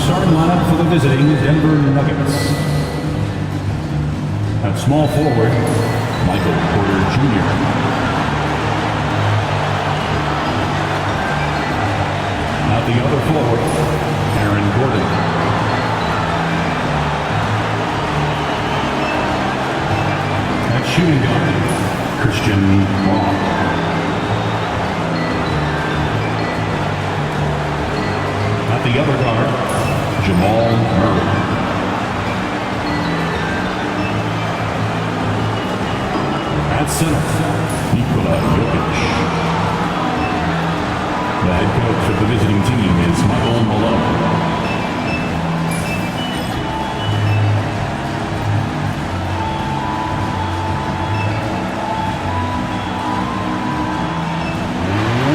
starting lineup for the visiting Denver Nuggets. At small forward, Michael Porter Jr. At the other forward, Aaron Gordon. At shooting guard, Christian Braun. At the other guard, Jamal Murray. At center, Jokic. The head coach of the visiting team is Michael Malone.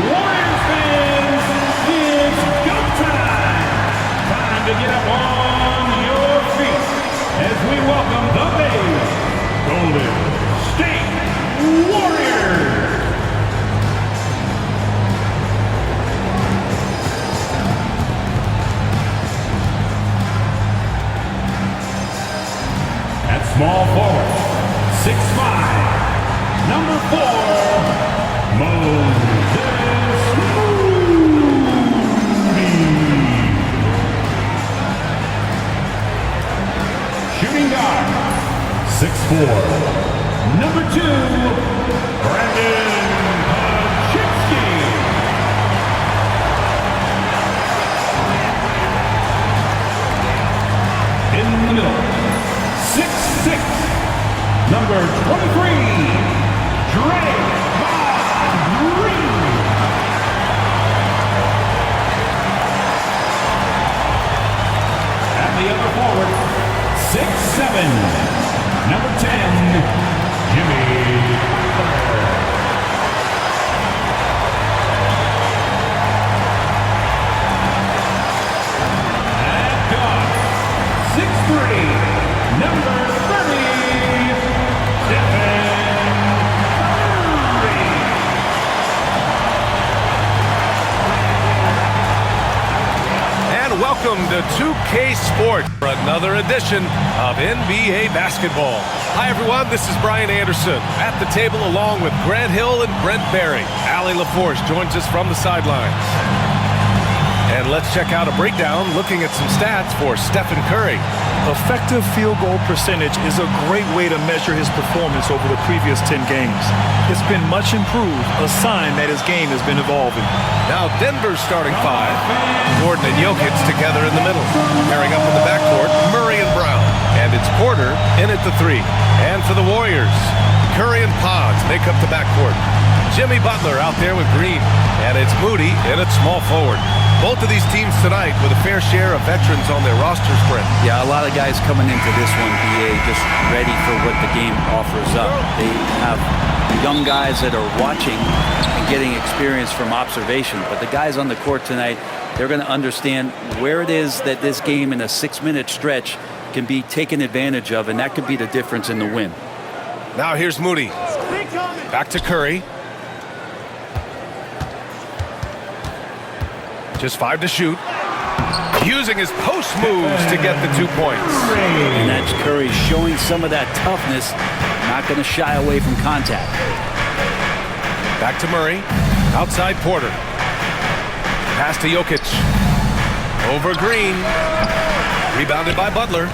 Warriors fans, it's go time! Time to get up on your feet as we welcome the Bay Golden State Warriors! Small forward, 6'5", number 4, Moses Moody. Shooting guard, 6'4", number 2, Brandon Paczynski. In the middle, 6'6", number 23, Draymond Green. At the other forward, 6'7", number 10, Jimmy Butler. At guard, 6'3", number 30, Stephen Curry. And welcome to 2K Sports for another edition of NBA basketball. Hi everyone, this is Brian Anderson at the table along with Grant Hill and Brent Barry. Allie LaForce joins us from the sidelines. And let's check out a breakdown looking at some stats for Stephen Curry. Effective field goal percentage is a great way to measure his performance over the previous 10 games. It's been much improved, a sign that his game has been evolving. Now Denver's starting 5. Gordon and Jokic together in the middle. Pairing up in the backcourt, Murray and Brown. And it's Porter in at the 3. And for the Warriors, Curry and Pods make up the backcourt. Jimmy Butler out there with Green. And it's Moody in at small forward. Both of these teams tonight with a fair share of veterans on their rosters, Brent. Yeah, a lot of guys coming into this one, BA, just ready for what the game offers up. They have young guys that are watching and getting experience from observation. But the guys on the court tonight, they're going to understand where it is that this game in a 6-minute stretch can be taken advantage of, and that could be the difference in the win. Now here's Moody. Back to Curry. Just 5 to shoot. Using his post moves to get the 2 points. And that's Curry showing some of that toughness, not going to shy away from contact. Back to Murray. Outside Porter. Pass to Jokic. Over Green. Rebounded by Butler.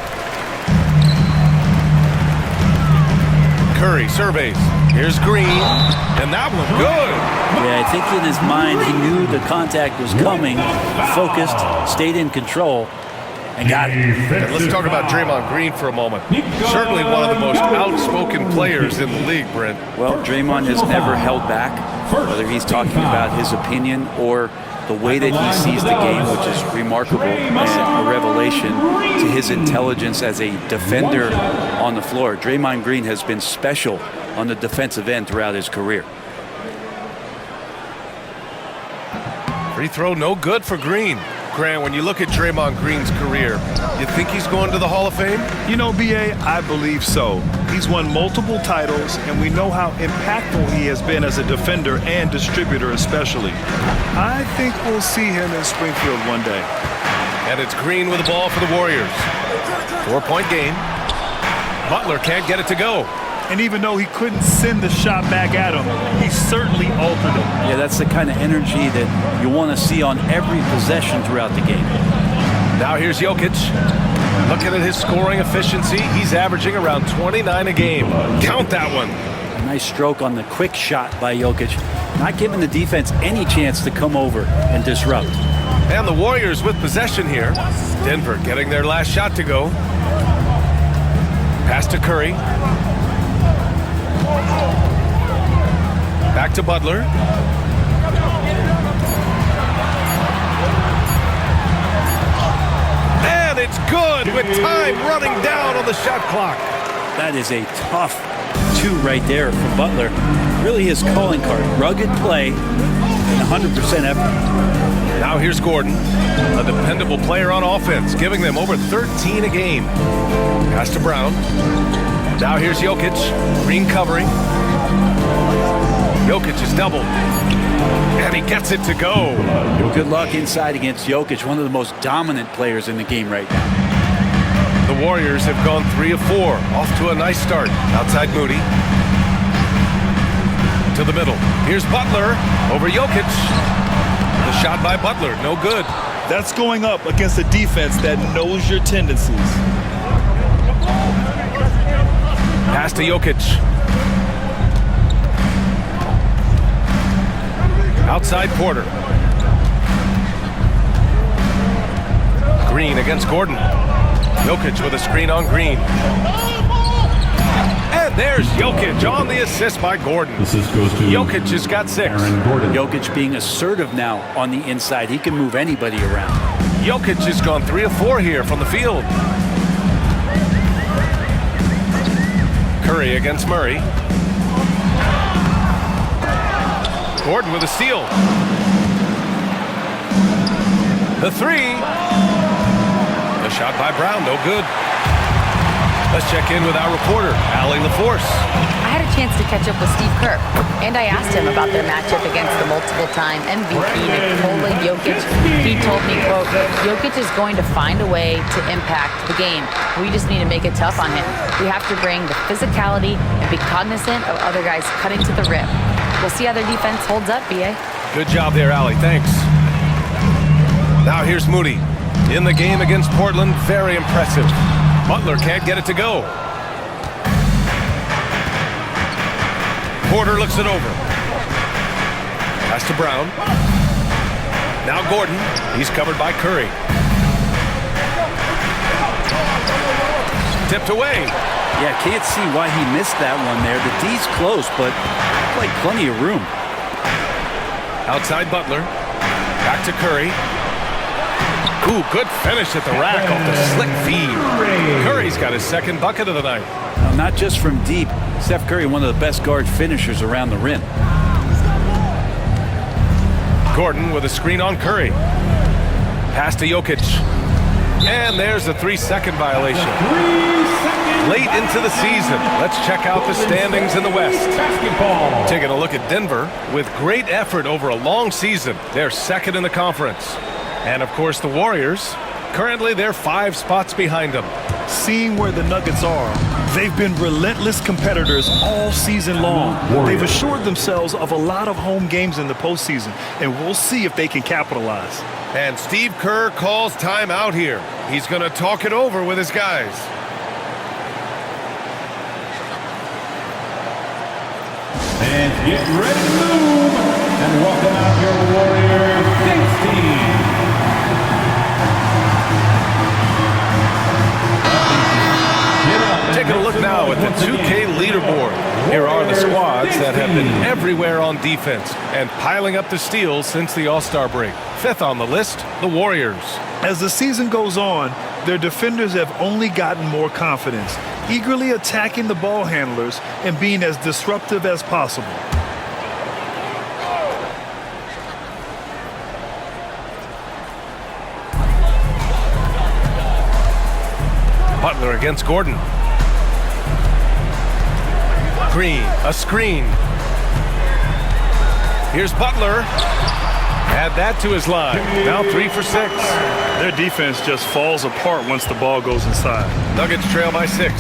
Curry surveys. Here's Green. And that one good. Yeah, I think in his mind he knew the contact was coming, focused, stayed in control, and got it. And let's talk about Draymond Green for a moment. Certainly one of the most outspoken players in the league, Brent. Well, Draymond has never held back, whether he's talking about his opinion or the way that he sees the game, which is remarkable and a revelation to his intelligence as a defender on the floor. Draymond Green has been special on the defensive end throughout his career. Free throw no good for Green. Grant, when you look at Draymond Green's career, you think he's going to the Hall of Fame? You know, BA, I believe so. He's won multiple titles, and we know how impactful he has been as a defender and distributor especially. I think we'll see him in Springfield one day. And it's Green with the ball for the Warriors. 4-point game. Butler can't get it to go. And even though he couldn't send the shot back at him, he certainly altered it. Yeah, that's the kind of energy that you want to see on every possession throughout the game. Now here's Jokic. Looking at his scoring efficiency, he's averaging around 29 a game. Count that one. A nice stroke on the quick shot by Jokic. Not giving the defense any chance to come over and disrupt. And the Warriors with possession here. Denver getting their last shot to go. Pass to Curry. Back to Butler. And it's good with time running down on the shot clock. That is a tough two right there for Butler. Really his calling card. Rugged play and 100% effort. Now here's Gordon, a dependable player on offense, giving them over 13 a game. Pass to Brown. Now here's Jokic. Green covering. Jokic is doubled. And he gets it to go. Good luck inside against Jokic, one of the most dominant players in the game right now. The Warriors have gone 3 of 4. Off to a nice start. Outside Moody. To the middle. Here's Butler over Jokic. The shot by Butler, no good. That's going up against a defense that knows your tendencies. Pass to Jokic. Outside Porter. Green against Gordon. Jokic with a screen on Green. And there's Jokic on the assist by Gordon. Assist goes to Jokic has got 6. Aaron Gordon. Jokic being assertive now on the inside. He can move anybody around. Jokic has gone 3 of 4 here from the field. Curry against Murray. Gordon with a steal. The 3. The shot by Brown, no good. Let's check in with our reporter, Allie LaForce. I had a chance to catch up with Steve Kerr, and I asked him about their matchup against the multiple-time MVP Nikola Jokic. He told me, quote, Jokic is going to find a way to impact the game. We just need to make it tough on him. We have to bring the physicality and be cognizant of other guys cutting to the rim. We'll see how their defense holds up, B.A. Good job there, Allie. Thanks. Now here's Moody. In the game against Portland, very impressive. Butler can't get it to go. Porter looks it over. Pass to Brown. Now Gordon. He's covered by Curry. Tipped away. Yeah, can't see why he missed that one there. The D's close, but like plenty of room. Outside Butler. Back to Curry. Ooh, good finish at the rack off the slick feed. Curry's got his second bucket of the night. Now, not just from deep. Steph Curry, one of the best guard finishers around the rim. Gordon with a screen on Curry. Pass to Jokic. And there's a 3-second violation. Late into the season, let's check out the standings in the West. Taking a look at Denver. With great effort over a long season, they're second in the conference. And, of course, the Warriors, currently they're 5 spots behind them. Seeing where the Nuggets are, they've been relentless competitors all season long. They've assured themselves of a lot of home games in the postseason, and we'll see if they can capitalize. And Steve Kerr calls time out here. He's going to talk it over with his guys. And get ready to move. And welcome out your Warriors Knicks team. Taking a look now at the 2K leaderboard. Here are the squads that have been everywhere on defense and piling up the steals since the All-Star break. 5th on the list, the Warriors. As the season goes on, their defenders have only gotten more confidence, eagerly attacking the ball handlers and being as disruptive as possible. Butler against Gordon. Green, a screen. Here's Butler. Add that to his line. Now 3 for 6. Their defense just falls apart once the ball goes inside. Nuggets trail by 6.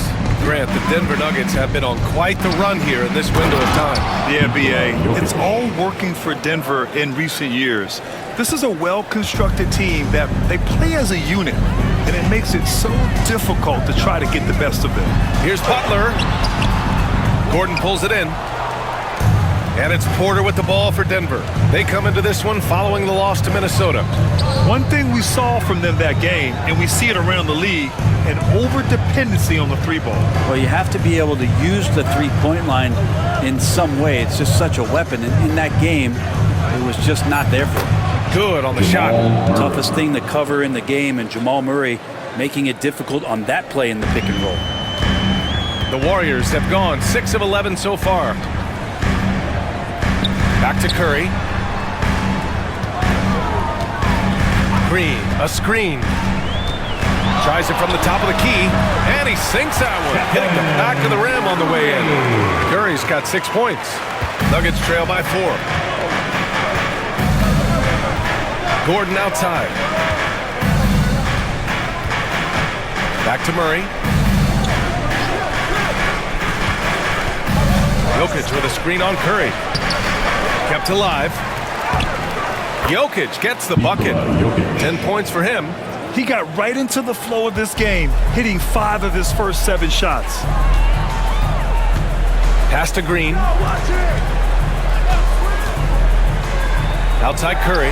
Grant, the Denver Nuggets have been on quite the run here in this window of time. The NBA, it's all working for Denver in recent years. This is a well-constructed team that they play as a unit, and it makes it so difficult to try to get the best of them. Here's Butler. Gordon pulls it in. And it's Porter with the ball for Denver. They come into this one following the loss to Minnesota. One thing we saw from them that game, and we see it around the league, an over-dependency on the three ball. Well, you have to be able to use the three-point line in some way. It's just such a weapon. And in that game, it was just not there for him. Good on the shot. Toughest thing to cover in the game, and Jamal Murray making it difficult on that play in the pick and roll. The Warriors have gone 6 of 11 so far. Back to Curry. Green, a screen. Tries it from the top of the key, and he sinks that one, hitting the back of the rim on the way in. Curry's got 6 points. Nuggets trail by 4. Gordon outside. Back to Murray. Jokic with a screen on Curry. Kept alive. Jokic gets the bucket. 10 points for him. He got right into the flow of this game, hitting 5 of his first 7 shots. Pass to Green. Outside Curry.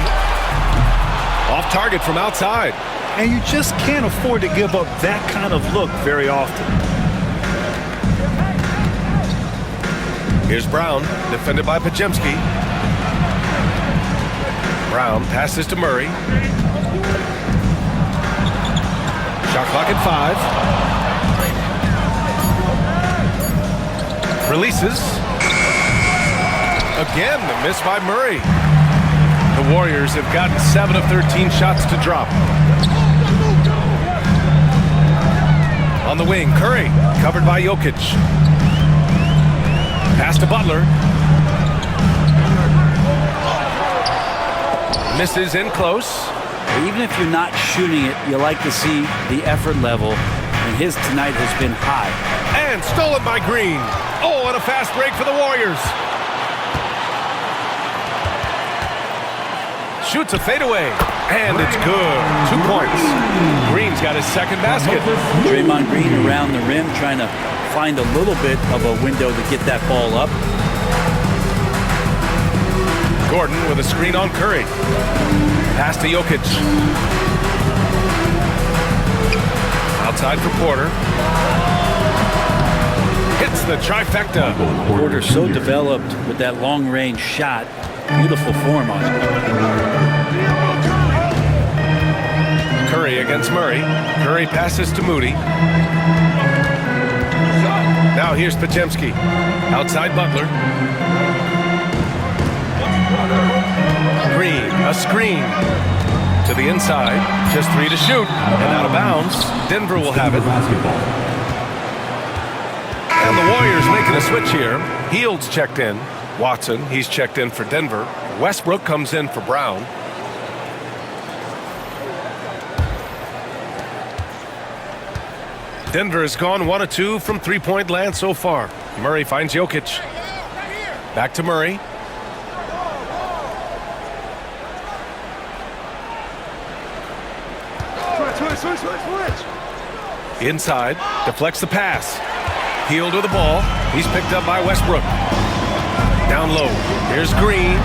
Off target from outside. And you just can't afford to give up that kind of look very often. Here's Brown, defended by Pajemski. Brown passes to Murray. Shot clock at 5. Releases. Again, the miss by Murray. The Warriors have gotten 7 of 13 shots to drop. On the wing, Curry, covered by Jokic. Pass to Butler. Misses in close. Even if you're not shooting it, you like to see the effort level, and his tonight has been high. And stolen by Green. Oh, and a fast break for the Warriors. Shoots a fadeaway, and it's good. 2 points. Green's got his second basket. Draymond Green around the rim trying to find a little bit of a window to get that ball up. Gordon with a screen on Curry. Pass to Jokic. Outside for Porter. Hits the trifecta. Porter so developed with that long-range shot. Beautiful form on it. Curry against Murray. Curry passes to Moody. Now here's Pajemski. Outside Butler. Green, a screen. To the inside. Just 3 to shoot. And out of bounds. Denver will have it. And the Warriors making a switch here. Hield's checked in. Watson, he's checked in for Denver. Westbrook comes in for Brown. Denver has gone 1 of 2 from three-point land so far. Murray finds Jokic. Back to Murray. Inside, deflects the pass. Hield with the ball. He's picked up by Westbrook. Down low. Here's Green.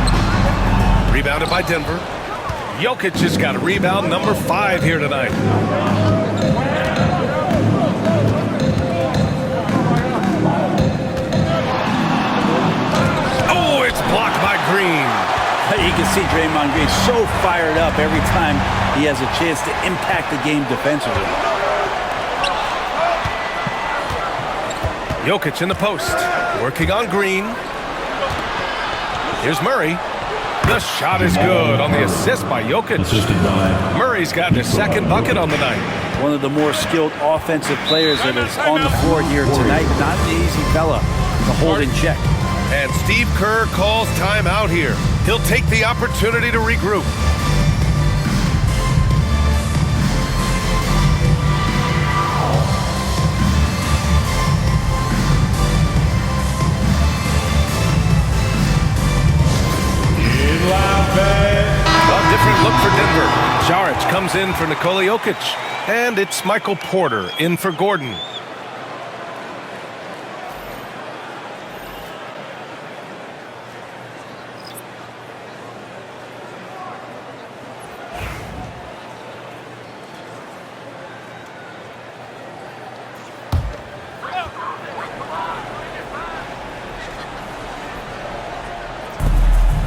Rebounded by Denver. Jokic has got a rebound number 5 here tonight. Oh, it's blocked by Green. You can see Draymond Green so fired up every time he has a chance to impact the game defensively. Jokic in the post. Working on Green. Here's Murray. The shot is good on the assist by Jokic. Murray's gotten his second bucket on the night. One of the more skilled offensive players that is on the floor here tonight. Not the easy fella to hold in check. And Steve Kerr calls timeout here. He'll take the opportunity to regroup. A different look for Denver. Jaric comes in for Nikola Jokic. And it's Michael Porter in for Gordon.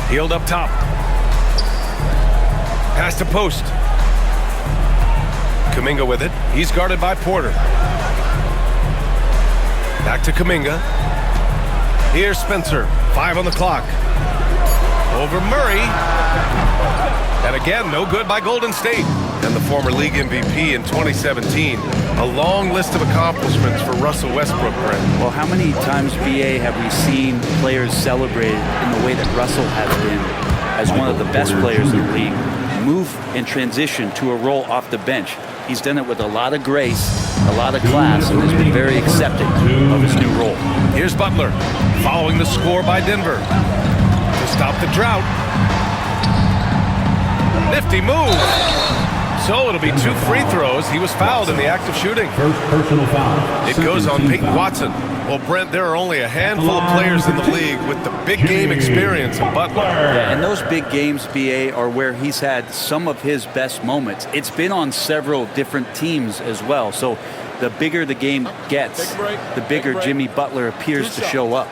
Healed up top. Pass to post. Kuminga with it. He's guarded by Porter. Back to Kuminga. Here's Spencer. 5 on the clock. Over Murray. And again, no good by Golden State. And the former league MVP in 2017. A long list of accomplishments for Russell Westbrook, Brent. Well, how many times, BA, have we seen players celebrated in the way that Russell has been as one of the best players in the league, move and transition to a role off the bench? He's done it with a lot of grace, a lot of class, and has been very accepting of his new role. Here's Butler, following the score by Denver. To stop the drought. Nifty move. So it'll be 2 free throws. He was fouled in the act of shooting. First personal foul. It goes on Peyton Watson. Well, Brent, there are only a handful of players in the league with the big game experience of Butler. Yeah, and those big games, BA, are where he's had some of his best moments. It's been on several different teams as well. So the bigger the game gets, the bigger Jimmy Butler appears to show up.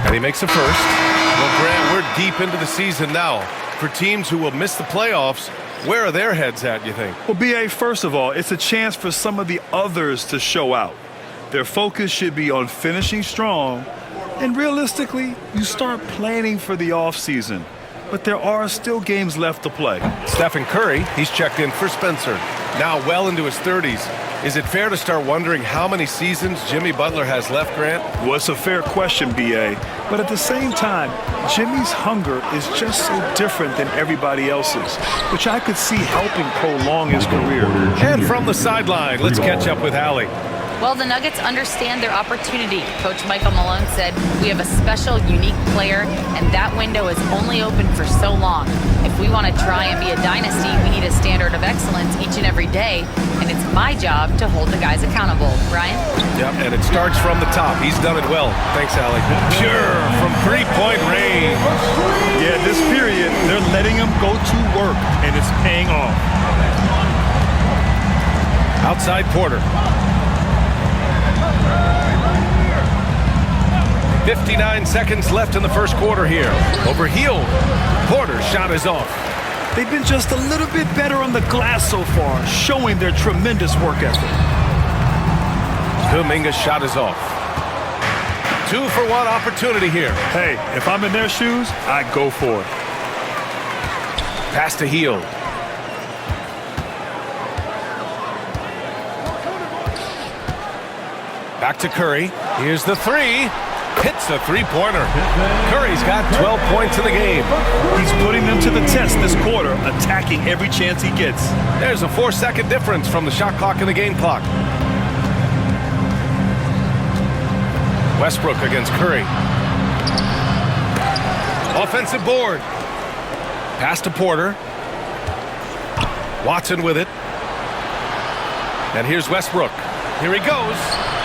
And he makes a first. Well, Grant, we're deep into the season now. For teams who will miss the playoffs, where are their heads at, you think? Well, BA, first of all, it's a chance for some of the others to show out. Their focus should be on finishing strong. And realistically, you start planning for the offseason. But there are still games left to play. Stephen Curry, he's checked in for Spencer. Now well into his 30s. Is it fair to start wondering how many seasons Jimmy Butler has left, Grant? Well, it's a fair question, BA. But at the same time, Jimmy's hunger is just so different than everybody else's, which I could see helping prolong his career. And from the sideline, let's catch up with Allie. Well, the Nuggets understand their opportunity. Coach Michael Malone said, "We have a special, unique player, and that window is only open for so long. If we want to try and be a dynasty, we need a standard of excellence each and every day, and it's my job to hold the guys accountable." Ryan? Yep, and it starts from the top. He's done it well. Thanks, Allie. Pure from three-point range. Yeah, this period, they're letting him go to work, and it's paying off. Outside Porter. 59 seconds left in the first quarter here. Over Hield. Porter's shot is off. They've been just a little bit better on the glass so far, showing their tremendous work ethic. Kuminga's shot is off. 2-for-1 opportunity here. Hey, if I'm in their shoes, I go for it. Pass to Hield. Back to Curry. Here's the three. Hits the three-pointer. Curry's got 12 points in the game. He's putting them to the test this quarter, attacking every chance he gets. There's a 4-second difference from the shot clock and the game clock. Westbrook against Curry. Offensive board. Pass to Porter. Watson with it. And here's Westbrook. Here he goes.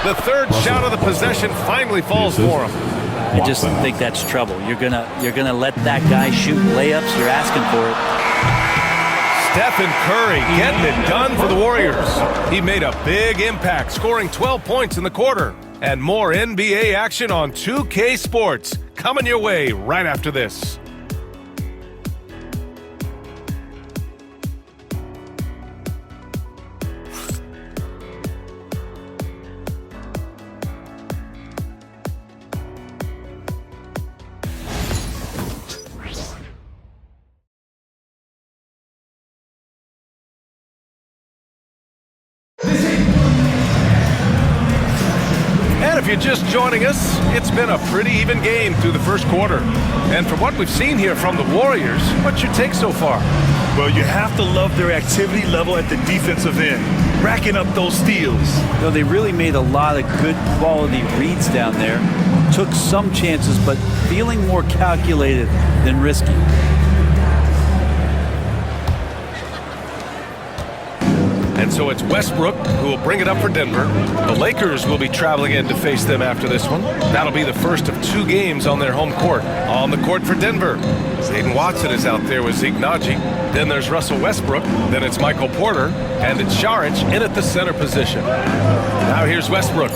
The third shot of the possession finally falls for him. I just think that's trouble. You're gonna let that guy shoot layups. You're asking for it. Stephen Curry getting it done for the Warriors. He made a big impact, scoring 12 points in the quarter. And more NBA action on 2K Sports coming your way right after this. This if you're just joining us, it's been a pretty even game through the first quarter. And from what we've seen here from the Warriors, what's your take so far? Well, you have to love their activity level at the defensive end, racking up those steals. You know, they really made a lot of good quality reads down there. Took some chances, but feeling more calculated than risky. And so it's Westbrook who will bring it up for Denver. The Lakers will be traveling in to face them after this one. That'll be the first of 2 games on their home court. On the court for Denver, Zayden Watson is out there with Zeke Naji. Then there's Russell Westbrook. Then it's Michael Porter. And it's Saric in at the center position. Now here's Westbrook.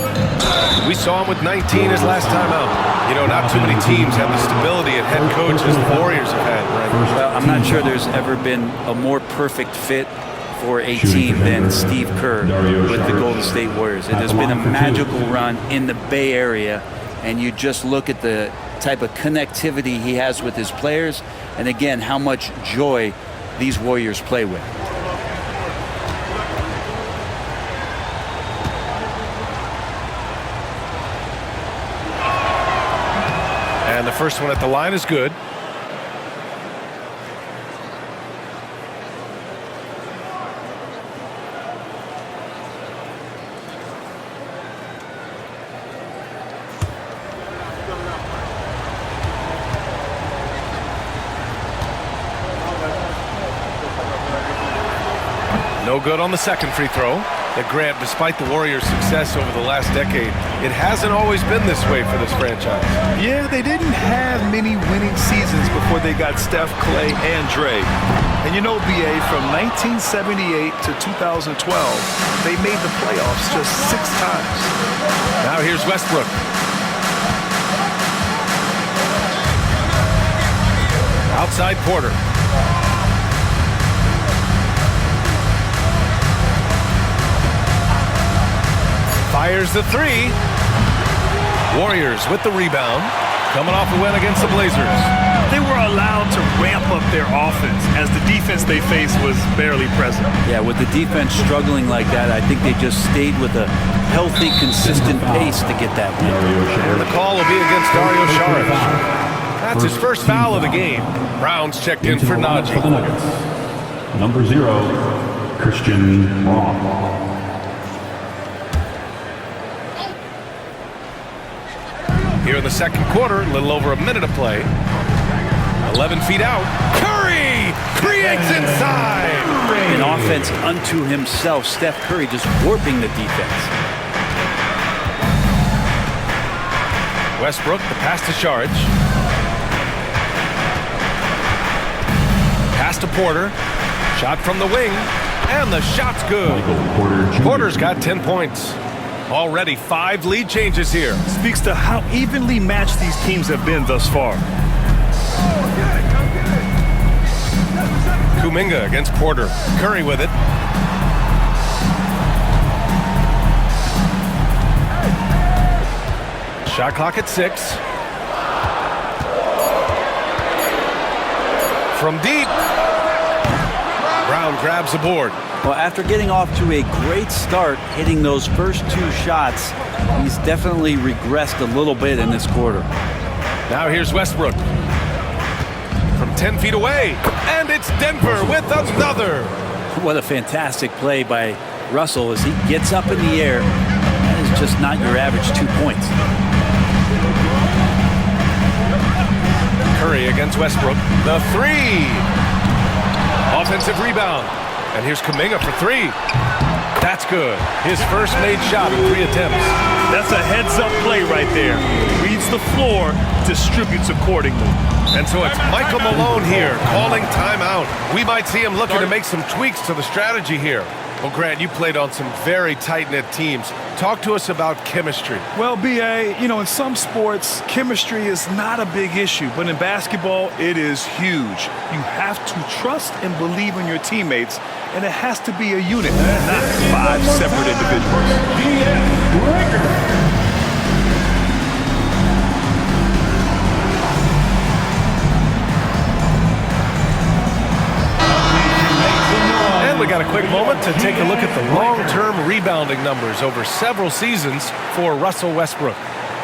We saw him with 19 his last time out. You know, not too many teams have the stability at head coach as the Warriors have had, right? Well, I'm not sure there's ever been a more perfect fit for a team than Steve Kerr with the Golden State Warriors. It has been a magical run in the Bay Area, and you just look at the type of connectivity he has with his players, and again, how much joy these Warriors play with. And the first one at the line is good. No good on the second free throw. That Grant, despite the Warriors' success over the last decade, it hasn't always been this way for this franchise. Yeah, they didn't have many winning seasons before they got Steph, Clay, and Dre. And you know, BA, from 1978 to 2012, they made the playoffs just 6 times. Now here's Westbrook. Outside Porter. Fires the 3. Warriors with the rebound, coming off a win against the Blazers. They were allowed to ramp up their offense as the defense they faced was barely present. Yeah, with the defense struggling like that, I think they just stayed with a healthy, consistent pace to get that win. And the call will be against Dario Saric. That's his first foul of the game. Brown's checked in for Naji. For the Nuggets, number 0, Christian Braun. Here in the second quarter, a little over a minute of play. 11 feet out. Curry creates inside. An offense unto himself. Steph Curry just warping the defense. Westbrook, the pass to Saric. Pass to Porter. Shot from the wing. And the shot's good. Michael Porter Jr. Porter's got 10 points. Already 5 lead changes here. Speaks to how evenly matched these teams have been thus far. Kuminga against Porter. Curry with it. Shot clock at 6. From deep. Brown grabs the board. Well, after getting off to a great start, hitting those first 2 shots, he's definitely regressed a little bit in this quarter. Now here's Westbrook. From 10 feet away. And it's Denver with another. What a fantastic play by Russell as he gets up in the air. That is just not your average 2 points. Curry against Westbrook. The 3. Offensive rebound. And here's Kuminga for 3. That's good. His first made shot in 3 attempts. That's a heads-up play right there. Reads the floor, distributes accordingly. And so it's Michael Malone here calling timeout. We might see him looking to make some tweaks to the strategy here. Well, Grant, you played on some very tight-knit teams. Talk to us about chemistry. Well, BA, you know, in some sports, chemistry is not a big issue, but in basketball, it is huge. You have to trust and believe in your teammates, and it has to be a unit, not 5 separate individuals. And we got got a quick moment to take a look at the long-term rebounding numbers over several seasons for Russell Westbrook.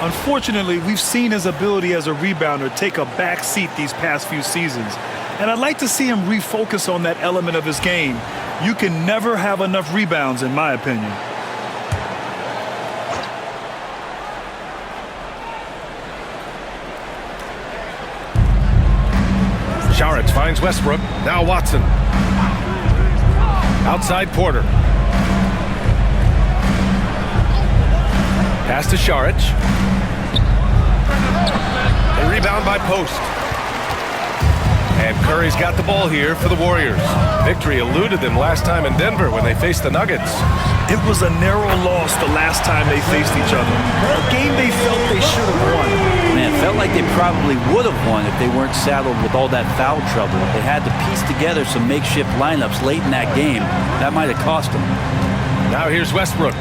Unfortunately, we've seen his ability as a rebounder take a back seat these past few seasons. And I'd like to see him refocus on that element of his game. You can never have enough rebounds, in my opinion. Saric finds Westbrook. Now Watson. Outside Porter. Pass to Saric. A rebound by Post. And Curry's got the ball here for the Warriors. Victory eluded them last time in Denver when they faced the Nuggets. It was a narrow loss the last time they faced each other. A game they felt they should have won. Man, it felt like they probably would have won if they weren't saddled with all that foul trouble. They had to piece together some makeshift lineups late in that game. That might have cost them. Now here's Westbrook.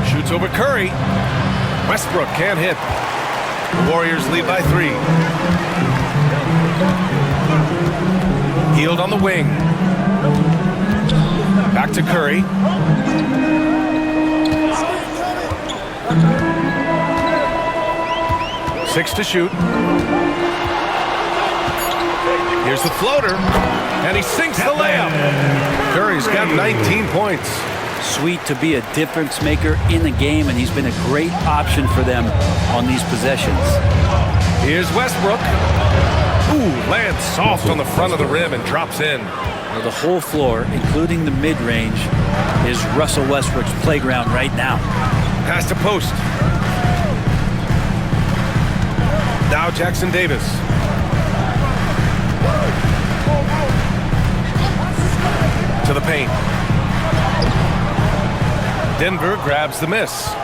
Shoots over Curry. Westbrook can't hit. The Warriors lead by 3. Healed on the wing. Back to Curry. Six to shoot. Here's the floater. And he sinks the layup. Curry's got 19 points. Sweet to be a difference maker in the game, and he's been a great option for them on these possessions. Here's Westbrook. Ooh, lands soft on the front of the rim and drops in. Well, the whole floor, including the mid-range, is Russell Westbrook's playground right now. Pass to Post. Now Jackson Davis. To the paint. Denver grabs the miss.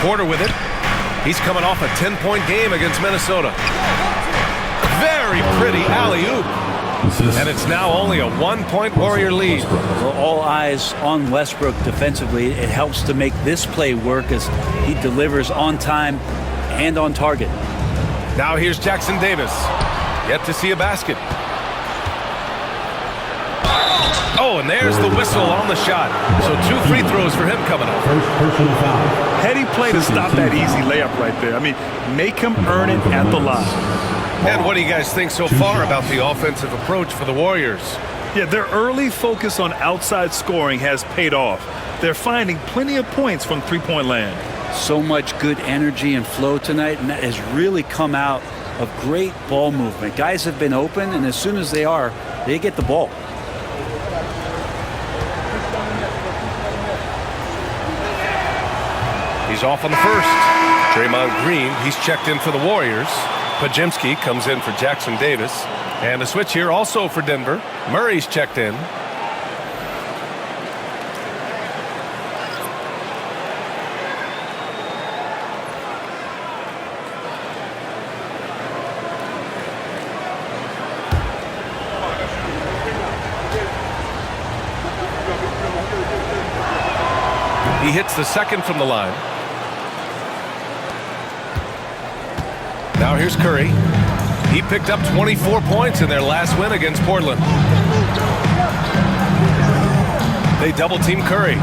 Porter with it. He's coming off a 10-point game against Minnesota. Very pretty alley-oop. And it's now only a 1-point Warrior lead. Well, all eyes on Westbrook defensively. It helps to make this play work as he delivers on time and on target. Now here's Jackson Davis. Yet to see a basket. Oh, and there's the whistle on the shot. So 2 free throws for him coming up. First personal foul. Heady play to stop that easy layup right there. I mean, make him earn it at the line. And what do you guys think so far about the offensive approach for the Warriors? Yeah, their early focus on outside scoring has paid off. They're finding plenty of points from three-point land. So much good energy and flow tonight, and that has really come out of great ball movement. Guys have been open, and as soon as they are, they get the ball. He's off on the first. Draymond Green, he's checked in for the Warriors. Pajemski comes in for Jackson Davis. And a switch here also for Denver. Murray's checked in. He hits the second from the line. Now here's Curry. He picked up 24 points in their last win against Portland. They double team Curry.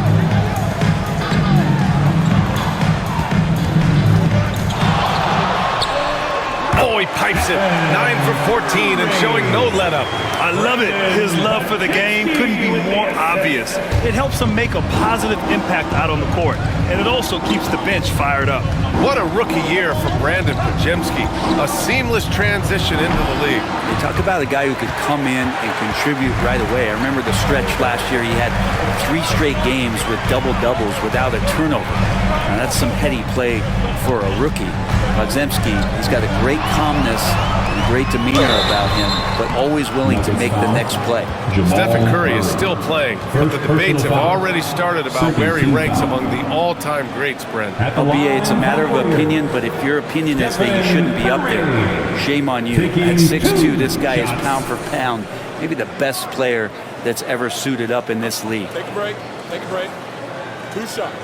Oh, he pipes it. 9 for 14 and showing no let up. I love it. His love for the game couldn't be more obvious. It helps him make a positive impact out on the court, and it also keeps the bench fired up. What a rookie year for Brandon Pajemski. A seamless transition into the league. You talk about a guy who could come in and contribute right away. I remember the stretch last year. He had 3 straight games with double-doubles without a turnover. Now, that's some heady play for a rookie. Pajemski, he's got a great calmness and a great demeanor about him, but always willing to make the next play. Stephen Curry is still playing, but the debates have already started about where he ranks among the all-time greats, Brent. BA, it's a matter of opinion, but if your opinion is that you shouldn't be up there, shame on you. At 6'2", this guy is pound for pound, maybe the best player that's ever suited up in this league. Take a break. Take a break. 2 shots.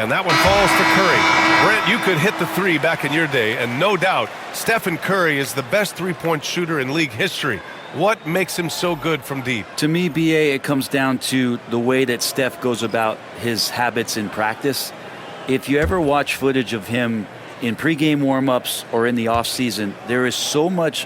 And that one falls to Curry. Brent, you could hit the three back in your day, and no doubt, Stephen Curry is the best three-point shooter in league history. What makes him so good from deep? To me, BA, it comes down to the way that Steph goes about his habits in practice. If you ever watch footage of him in pregame warm-ups or in the off-season, there is so much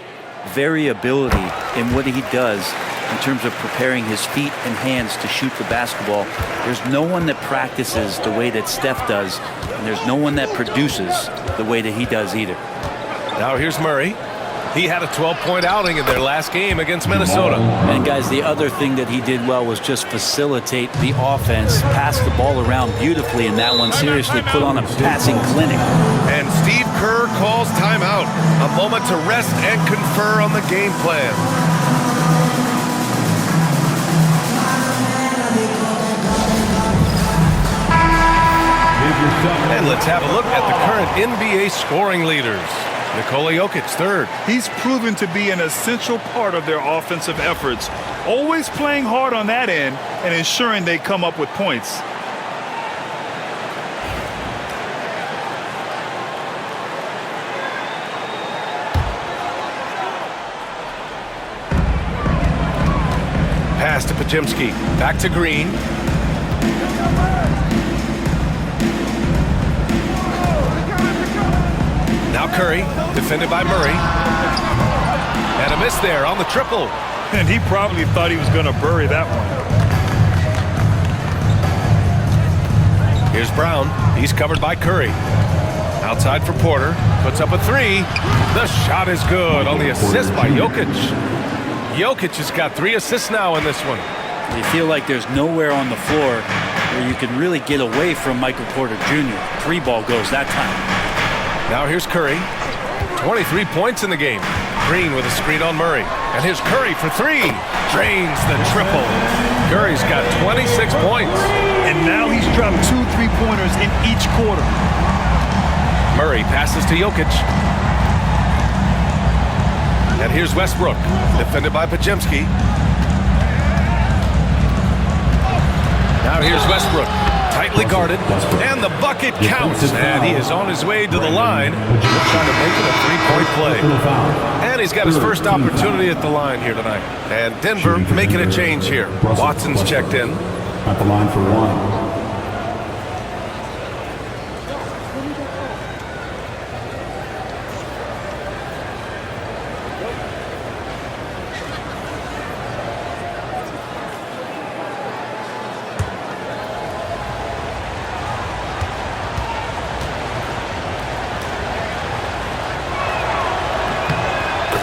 variability in what he does in terms of preparing his feet and hands to shoot the basketball. There's no one that practices the way that Steph does, and there's no one that produces the way that he does either. Now here's Murray. He had a 12-point outing in their last game against Minnesota. And guys, the other thing that he did well was just facilitate the offense, pass the ball around beautifully, and that one seriously put on a passing clinic. And Steve Kerr calls timeout. A moment to rest and confer on the game plan. And let's have a look at the current NBA scoring leaders. Nikola Jokic, third. He's proven to be an essential part of their offensive efforts, always playing hard on that end and ensuring they come up with points. Pass to Pajemski. Back to Green. Now Curry, defended by Murray. And a miss there on the triple. And he probably thought he was going to bury that one. Here's Brown. He's covered by Curry. Outside for Porter. Puts up a three. The shot is good on the assist by Jokic. Jokic has got 3 assists now in this one. You feel like there's nowhere on the floor where you can really get away from Michael Porter Jr. 3 ball goes that time. Now here's Curry. 23 points in the game. Green with a screen on Murray. And here's Curry for 3. Drains the triple. Curry's got 26 points. And now he's dropped 2 3-pointers in each quarter. Murray passes to Jokic. And here's Westbrook, defended by Pajemski. Now here's Westbrook, tightly guarded, and the bucket counts. And he is on his way to the line, trying to make it a 3-point play. And he's got his first opportunity at the line here tonight. And Denver making a change here. Watson's checked in. At the line for 1.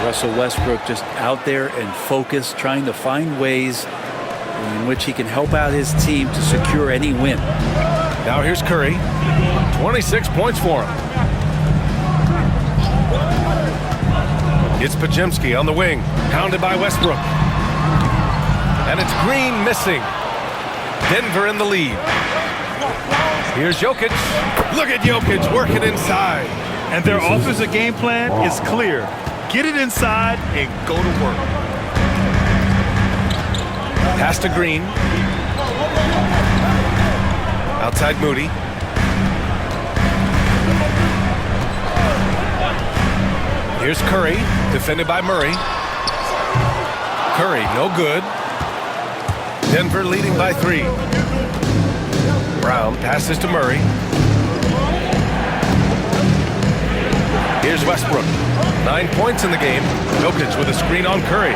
Russell Westbrook just out there and focused, trying to find ways in which he can help out his team to secure any win. Now here's Curry. 26 points for him. It's Pajemski on the wing, pounded by Westbrook. And it's Green missing. Denver in the lead. Here's Jokic. Look at Jokic working inside. And their offensive game plan is clear. Get it inside and go to work. Pass to Green. Outside Moody. Here's Curry, defended by Murray. Curry, no good. Denver leading by 3. Brown passes to Murray. Here's Westbrook. 9 points in the game. Jokic with a screen on Curry.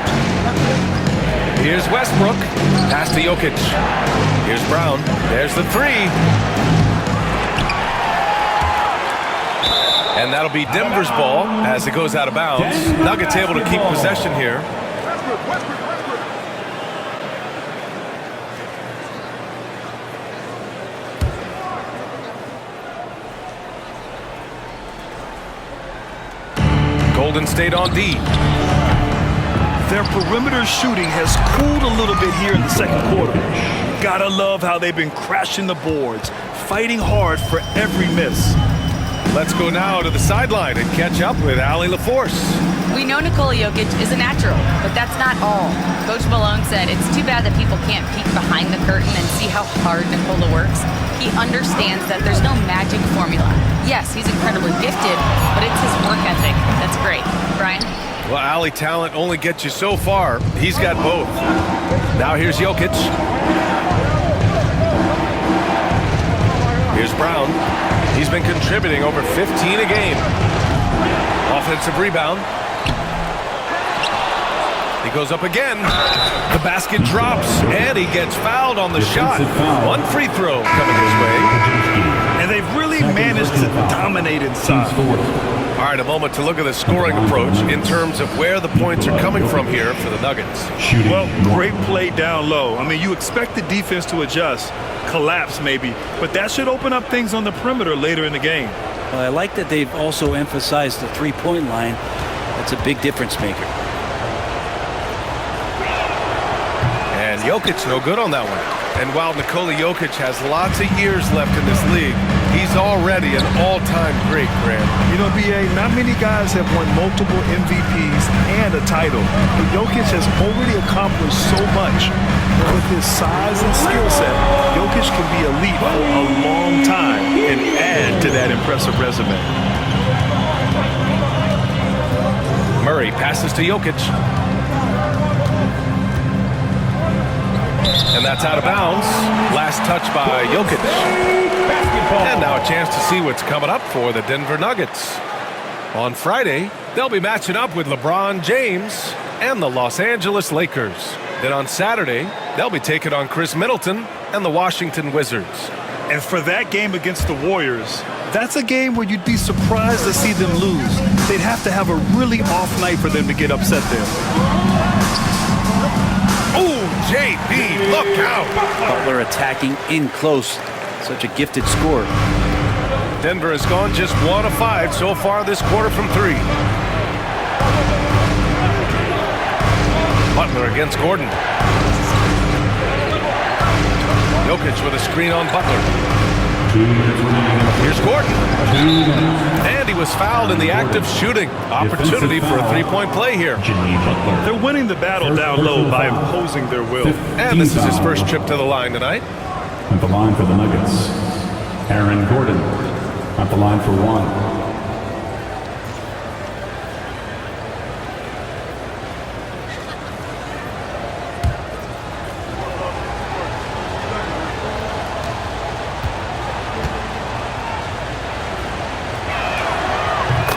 Here's Westbrook. Pass to Jokic. Here's Brown. There's the 3. And that'll be Denver's ball as it goes out of bounds. Nuggets able to keep possession here. Golden State on D. Their perimeter shooting has cooled a little bit here in the second quarter. Gotta love how they've been crashing the boards, fighting hard for every miss. Let's go now to the sideline and catch up with Allie LaForce. We know Nikola Jokic is a natural, but that's not all. Coach Malone said it's too bad that people can't peek behind the curtain and see how hard Nikola works. He understands that there's no magic formula. Yes, he's incredibly gifted, but it's his work ethic that's great. Brian? Well, Allie, talent only gets you so far. He's got both. Now here's Jokic. Here's Brown. He's been contributing over 15 a game. Offensive rebound. He goes up again. The basket drops, and he gets fouled on the shot. One free throw coming his way. And they've really managed to dominate inside. All right, a moment to look at the scoring approach in terms of where the points are coming from here for the Nuggets. Well, great play down low. I mean, you expect the defense to adjust, collapse maybe, but that should open up things on the perimeter later in the game. Well, I like that they've also emphasized the three-point line. That's a big difference maker. And Jokic no good on that one. And while Nikola Jokic has lots of years left in this league, he's already an all-time great, Grant. You know, BA, not many guys have won multiple MVPs and a title, but Jokic has already accomplished so much. With his size and skill set, Jokic can be elite for a long time and add to that impressive resume. Murray passes to Jokic. And that's out of bounds. Last touch by Jokic. And now a chance to see what's coming up for the Denver Nuggets. On Friday, they'll be matching up with LeBron James and the Los Angeles Lakers. Then on Saturday, they'll be taking on Chris Middleton and the Washington Wizards. And for that game against the Warriors, that's a game where you'd be surprised to see them lose. They'd have to have a really off night for them to get upset there. Oh, JB, look out! Butler attacking in close. Such a gifted scorer. Denver has gone just 1 of 5 so far this quarter from 3. Butler against Gordon. Jokic with a screen on Butler. Here's Gordon. And he was fouled in the act of shooting. Opportunity for a three-point play here. They're winning the battle down low by imposing their will. And this is his first trip to the line tonight. At the line for the Nuggets, Aaron Gordon. At the line for 1.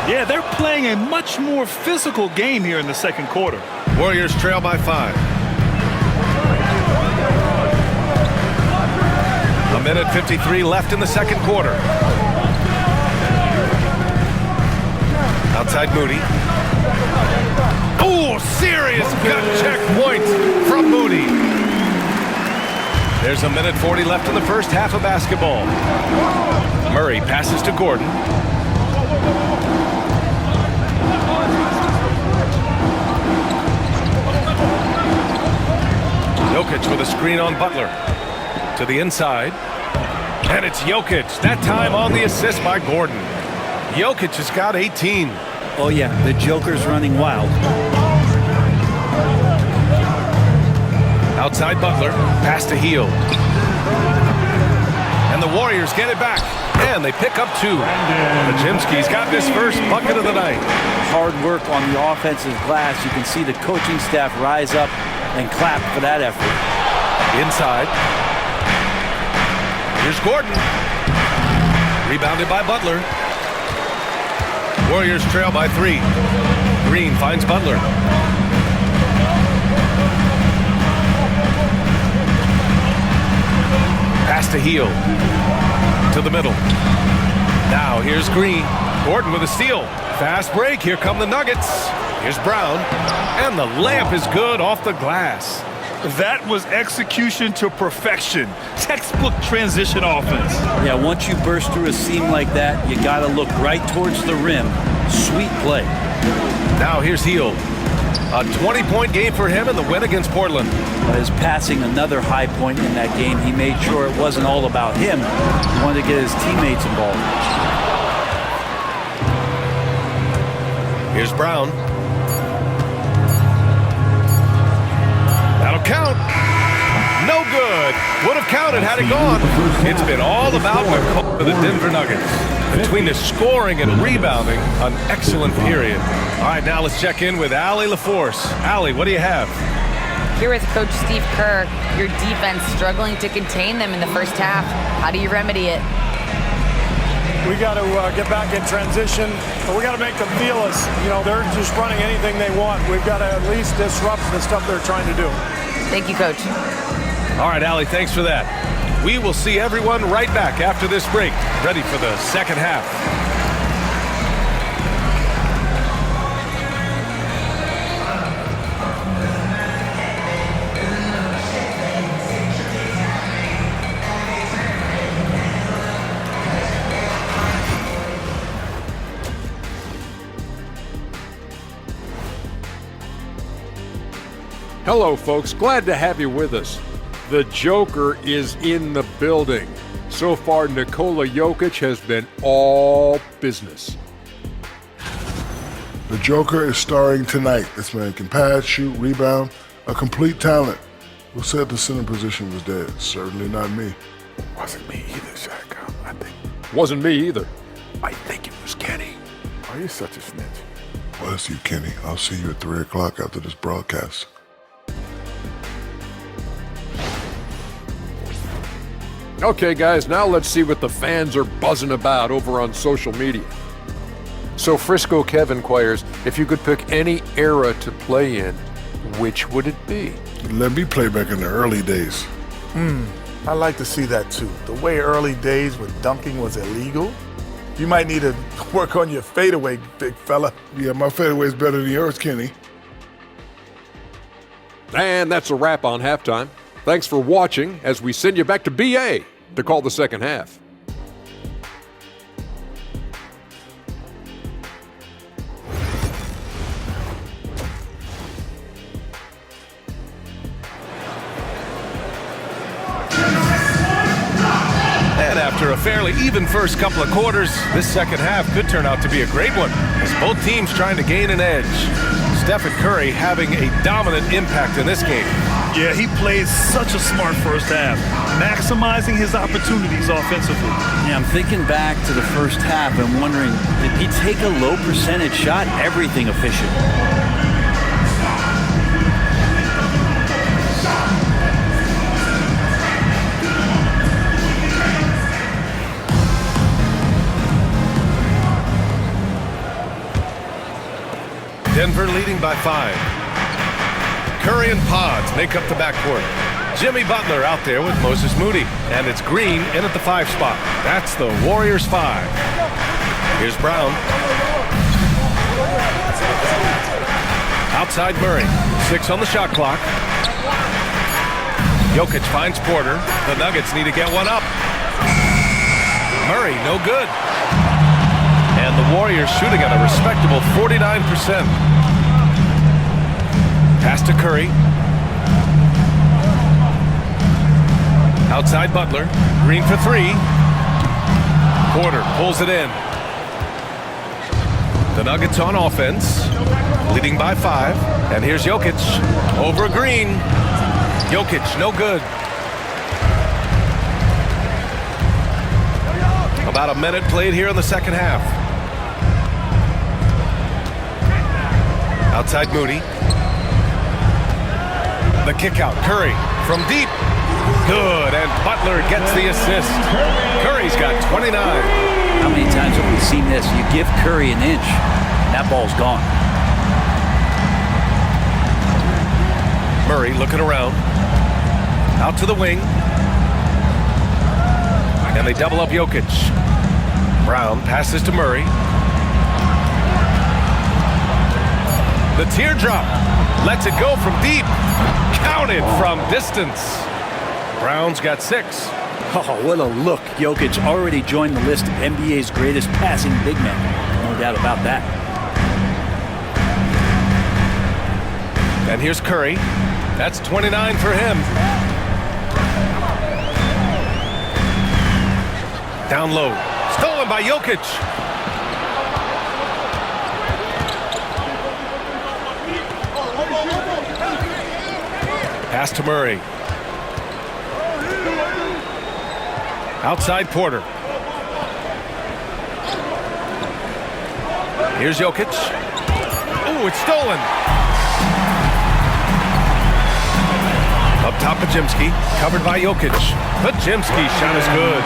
Yeah, they're playing a much more physical game here in the second quarter. Warriors trail by 5. A minute 53 left in the second quarter. Outside Moody. Oh, serious gut check point from Moody. There's a minute 40 left in the first half of basketball. Murray passes to Gordon. Jokic with a screen on Butler. To the inside. And it's Jokic. That time on the assist by Gordon. Jokic has got 18. Oh, yeah, the Joker's running wild. Outside Butler. Pass to Heel. And the Warriors get it back. And they pick up 2. Majimski's got his first bucket of the night. Hard work on the offensive glass. You can see the coaching staff rise up and clap for that effort. Inside. Here's Gordon. Rebounded by Butler. Warriors trail by 3. Green finds Butler. Pass to Heel. To the middle. Now here's Green. Gordon with a steal. Fast break. Here come the Nuggets. Here's Brown. And the layup is good off the glass. That was execution to perfection. Textbook transition offense. Yeah, once you burst through a seam like that, you got to look right towards the rim. Sweet play. Now here's Heel. A 20-point game for him in the win against Portland. His passing, another high point in that game. He made sure it wasn't all about him. He wanted to get his teammates involved. Here's Brown. Would have counted had it gone. It's been all about Nicole for the Denver Nuggets. Between the scoring and rebounding, an excellent period. All right, now let's check in with Allie LaForce. Allie, what do you have? Here with Coach Steve Kerr, your defense struggling to contain them in the first half. How do you remedy it? We got to get back in transition, but we got to make them feel us. You know, they're just running anything they want. We've got to at least disrupt the stuff they're trying to do. Thank you, Coach. All right, Allie, thanks for that. We will see everyone right back after this break, ready for the second half. Hello, folks. Glad to have you with us. The Joker is in the building. So far, Nikola Jokic has been all business. The Joker is starring tonight. This man can pass, shoot, rebound, a complete talent. Who said the center position was dead? Certainly not me. Wasn't me either, Shaq. I think. Wasn't me either. I think it was Kenny. Are you such a snitch? Was you, Kenny? I'll see you at 3 o'clock after this broadcast. Okay, guys, now let's see what the fans are buzzing about over on social media. So Frisco Kev inquires, if you could pick any era to play in, which would it be? Let me play back in the early days. I like to see that too. The way early days when dunking was illegal. You might need to work on your fadeaway, big fella. Yeah, my fadeaway's better than yours, Kenny. And that's a wrap on halftime. Thanks for watching as we send you back to BA to call the second half. And after a fairly even first couple of quarters, this second half could turn out to be a great one, as both teams trying to gain an edge. Stephen Curry having a dominant impact in this game. Yeah, he played such a smart first half, maximizing his opportunities offensively. Yeah, I'm thinking back to the first half and wondering, did he take a low percentage shot? Everything efficient. Denver leading by 5. Curry and Pods make up the backcourt. Jimmy Butler out there with Moses Moody. And it's Green in at the 5 spot. That's the Warriors 5. Here's Brown. Outside Murray. 6 on the shot clock. Jokic finds Porter. The Nuggets need to get one up. Murray, no good. And the Warriors shooting at a respectable 49%. Pass to Curry. Outside Butler. Green for 3. Porter pulls it in. The Nuggets on offense, leading by 5. And here's Jokic over Green. Jokic, no good. About a minute played here in the second half. Outside Moody. The kick out. Curry from deep. Good, and Butler gets the assist. Curry's got 29. How many times have we seen this? You give Curry an inch, that ball's gone. Murray looking around. Out to the wing. And they double up Jokic. Brown passes to Murray. The teardrop. Lets it go from deep. Counted from distance. Brown's got 6. Oh, what a look. Jokic already joined the list of NBA's greatest passing big men. No doubt about that. And here's Curry. That's 29 for him. Down low. Stolen by Jokic. Pass to Murray. Outside Porter. Here's Jokic. Oh, it's stolen. Up top, Pajimski, covered by Jokic. Pajimski's shot is good.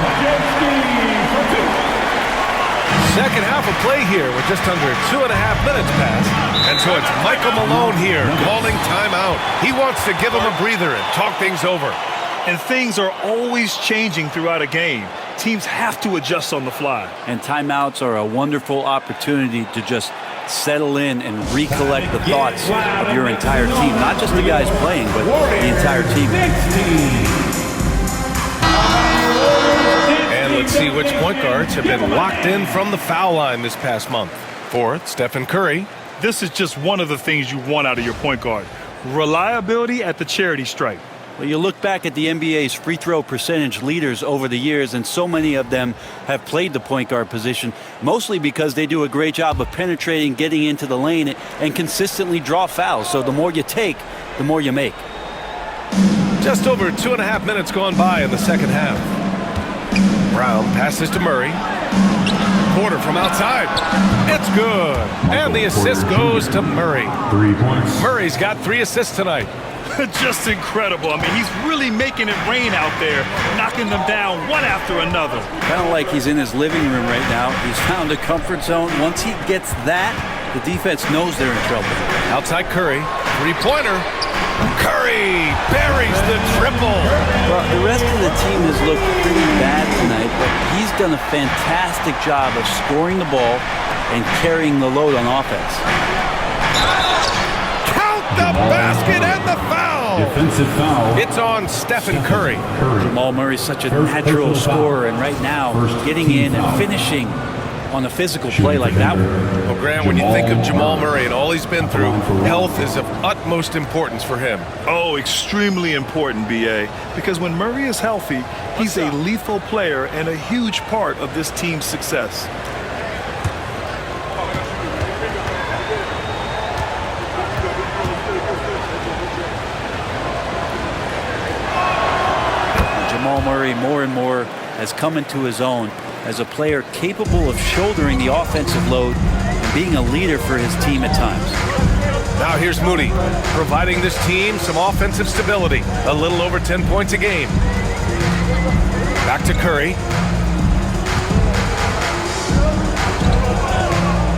Second half of play here with just under 2.5 minutes passed. And so it's Michael Malone here calling timeout. He wants to give him a breather and talk things over. And things are always changing throughout a game. Teams have to adjust on the fly. And timeouts are a wonderful opportunity to just settle in and recollect the thoughts of your entire team. Not just the guys playing, but the entire team. And let's see which point guards have been locked in from the foul line this past month. For Stephen Curry. This is just one of the things you want out of your point guard. Reliability at the charity stripe. Well, you look back at the NBA's free throw percentage leaders over the years, and so many of them have played the point guard position, mostly because they do a great job of penetrating, getting into the lane, and consistently draw fouls. So the more you take, the more you make. Just over 2.5 minutes gone by in the second half. Brown passes to Murray. Porter from outside. It's good. And the assist goes to Murray. 3 points. Murray's got 3 assists tonight. Just incredible. I mean, he's really making it rain out there, knocking them down one after another. Kind of like he's in his living room right now. He's found a comfort zone. Once he gets that, the defense knows they're in trouble. Outside Curry. 3-pointer. Curry buries the triple. Well, the rest of the team has looked pretty bad tonight, but he's done a fantastic job of scoring the ball and carrying the load on offense. Count the basket and the foul. Defensive foul. It's on Stephen Curry. Jamal Murray's such a natural scorer, and right now, getting in and finishing on a physical play like that one. Well, Graham, when you think of Jamal Murray and all he's been through, health is of utmost importance for him. Oh, extremely important, B.A., because when Murray is healthy, he's a lethal player and a huge part of this team's success. Jamal Murray more and more has come into his own as a player capable of shouldering the offensive load and being a leader for his team at times. Now here's Moody, providing this team some offensive stability. A little over 10 points a game. Back to Curry.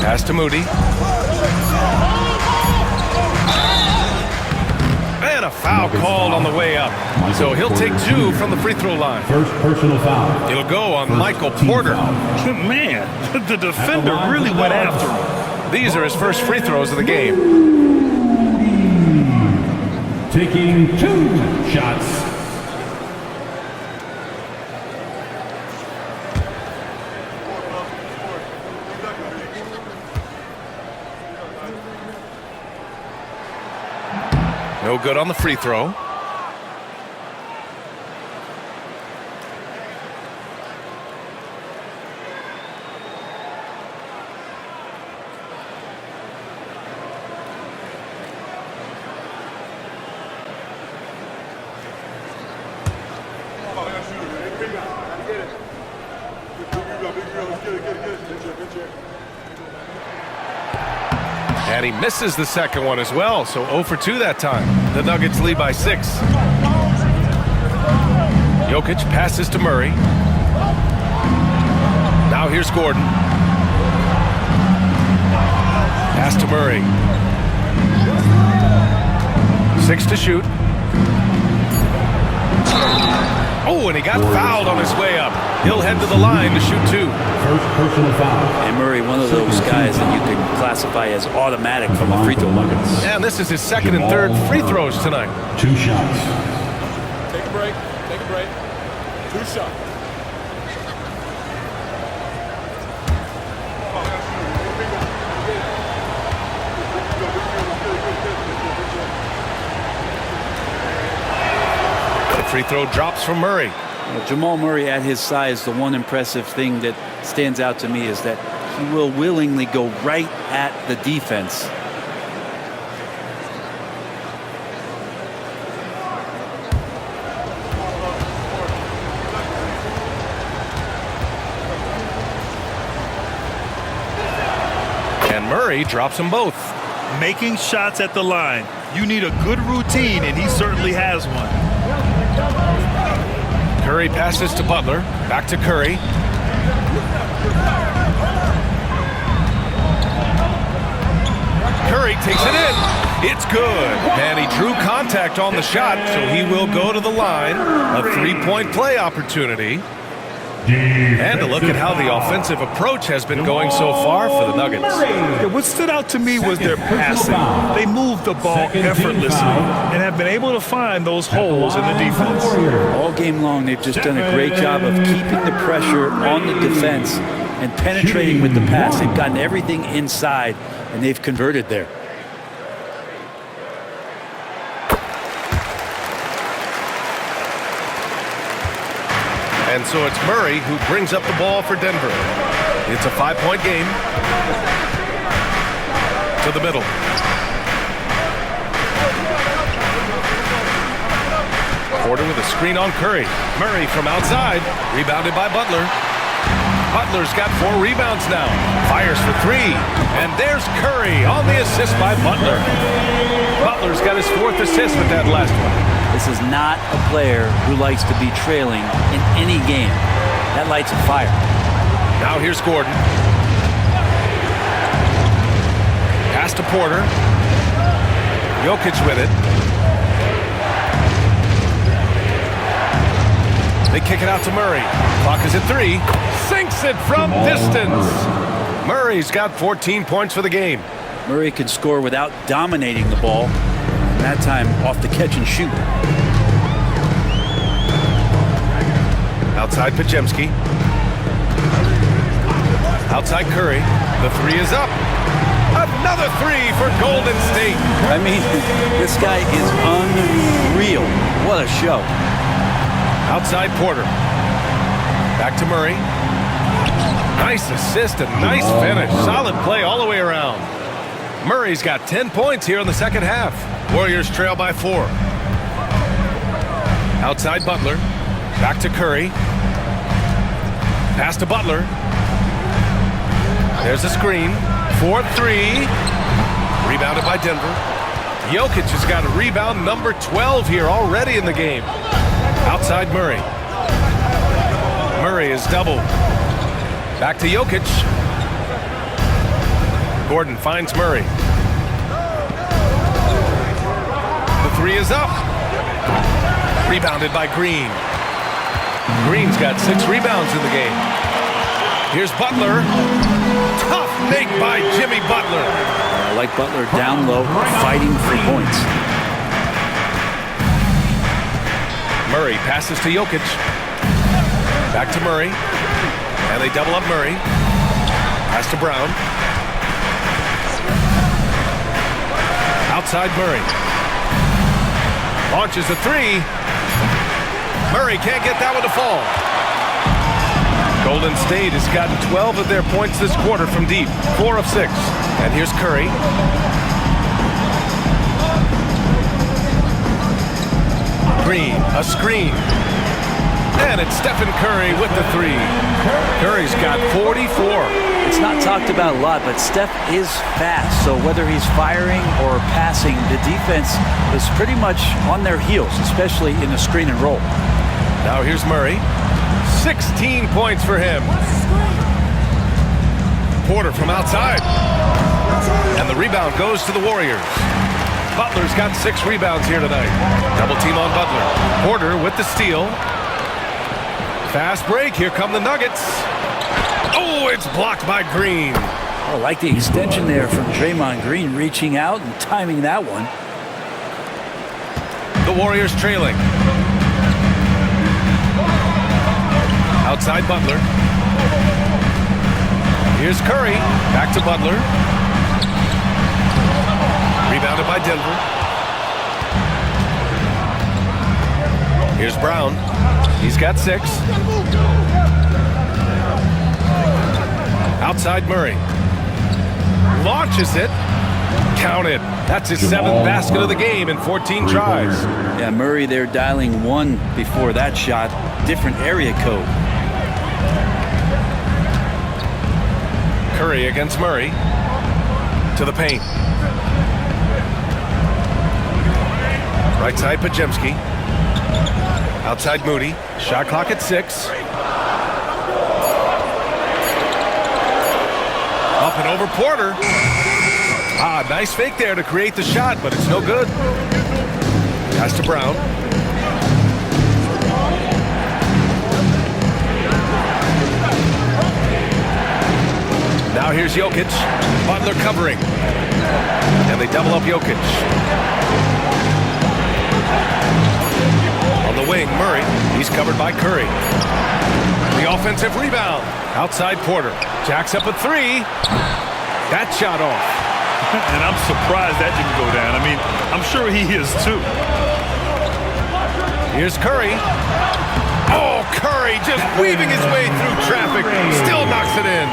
Pass to Moody. And a foul called on the way up. So he'll take 2 from the free throw line. First personal foul. It'll go on Michael Porter. Man, the defender really went after him. These are his first free throws of the game. Taking 2 shots. No good on the free throw. And he misses the second one as well, so 0 for 2 that time. The Nuggets lead by 6. Jokic passes to Murray. Now here's Gordon. Pass to Murray. 6 to shoot. Oh, and he got fouled on his way up. He'll head to the line to shoot 2. First personal foul. And Murray, one of those guys that you can classify as automatic from the free throw line. And this is his second and third free throws tonight. 2 shots. Take a break. Take a break. 2 shots. Free throw drops from Murray. Well, Jamal Murray at his size, the one impressive thing that stands out to me is that he will willingly go right at the defense. Murray drops them both. Making shots at the line. You need a good routine, and he certainly has one. Curry passes to Butler. Back to Curry. Curry takes it in. It's good. And he drew contact on the shot, so he will go to the line. A three-point play opportunity. And to look at how the offensive approach has been going so far for the Nuggets. Yeah, what stood out to me was their passing. They moved the ball effortlessly and have been able to find those holes in the defense. All game long, they've just done a great job of keeping the pressure on the defense and penetrating with the pass. They've gotten everything inside, and they've converted there. And so it's Murray who brings up the ball for Denver. It's a 5-point game. To the middle. Porter with a screen on Curry. Murray from outside. Rebounded by Butler. Butler's got 4 rebounds now. Fires for 3. And there's Curry on the assist by Butler. Butler's got his 4th assist with that last one. This is not a player who likes to be trailing in any game. That lights a fire. Now here's Gordon. Pass to Porter. Jokic with it. They kick it out to Murray. Clock is at 3. Sinks it from distance. Murray's got 14 points for the game. Murray can score without dominating the ball. That time off the catch and shoot. Outside Pajemski. Outside Curry. The 3 is up. Another 3 for Golden State. I mean, this guy is unreal. What a show. Outside Porter. Back to Murray. Nice assist and nice finish. Solid play all the way around. Murray's got 10 points here in the second half. Warriors trail by 4. Outside Butler. Back to Curry. Pass to Butler. There's a screen. 4-3. Rebounded by Denver. Jokic has got a rebound number 12 here already in the game. Outside Murray. Murray is doubled. Back to Jokic. Gordon finds Murray. The 3 is up. Rebounded by Green. Green's got 6 rebounds in the game. Here's Butler. Tough make by Jimmy Butler. I like Butler down low, fighting for points. Murray passes to Jokic. Back to Murray. And they double up Murray. Pass to Brown. Outside Murray. Launches a 3. Murray can't get that one to fall. Golden State has gotten 12 of their points this quarter from deep. 4 of 6. And here's Curry. Green, a screen. And it's Stephen Curry with the 3. Curry's got 44. It's not talked about a lot, but Steph is fast. So whether he's firing or passing, the defense is pretty much on their heels, especially in the screen and roll. Now here's Murray. 16 points for him. Porter from outside. And the rebound goes to the Warriors. Butler's got 6 rebounds here tonight. Double team on Butler. Porter with the steal. Fast break. Here come the Nuggets. Oh, it's blocked by Green. I like the extension there from Draymond Green, reaching out and timing that one. The Warriors trailing. Outside Butler. Here's Curry. Back to Butler. Rebounded by Denver. Here's Brown. He's got 6. Outside Murray. Launches it. Counted. That's his 7th basket of the game in 14 tries. Yeah, Murray there dialing 1 before that shot. Different area code. Curry against Murray. to the paint. Right side, Pajemski. Outside, Moody. Shot clock at 6. Up and over Porter. Nice fake there to create the shot, but it's no good. Pass to Brown. Now here's Jokic. Butler covering. And they double up Jokic. On the wing, Murray. He's covered by Curry. The offensive rebound. Outside Porter. Jacks up a 3. That shot off. And I'm surprised that didn't go down. I mean, I'm sure he is too. Here's Curry. Oh, Curry just weaving his way through traffic. Still knocks it in.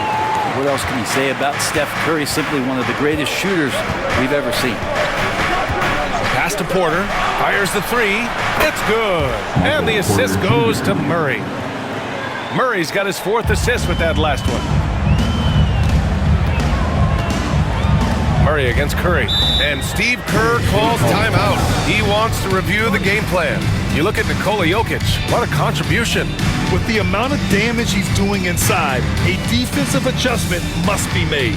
What else can you say about Steph Curry? Simply one of the greatest shooters we've ever seen. Pass to Porter. Fires the 3. It's good. And the assist goes to Murray. Murray's got his 4th assist with that last one. Murray against Curry. And Steve Kerr calls timeout. He wants to review the game plan. You look at Nikola Jokic. What a contribution. With the amount of damage he's doing inside, a defensive adjustment must be made.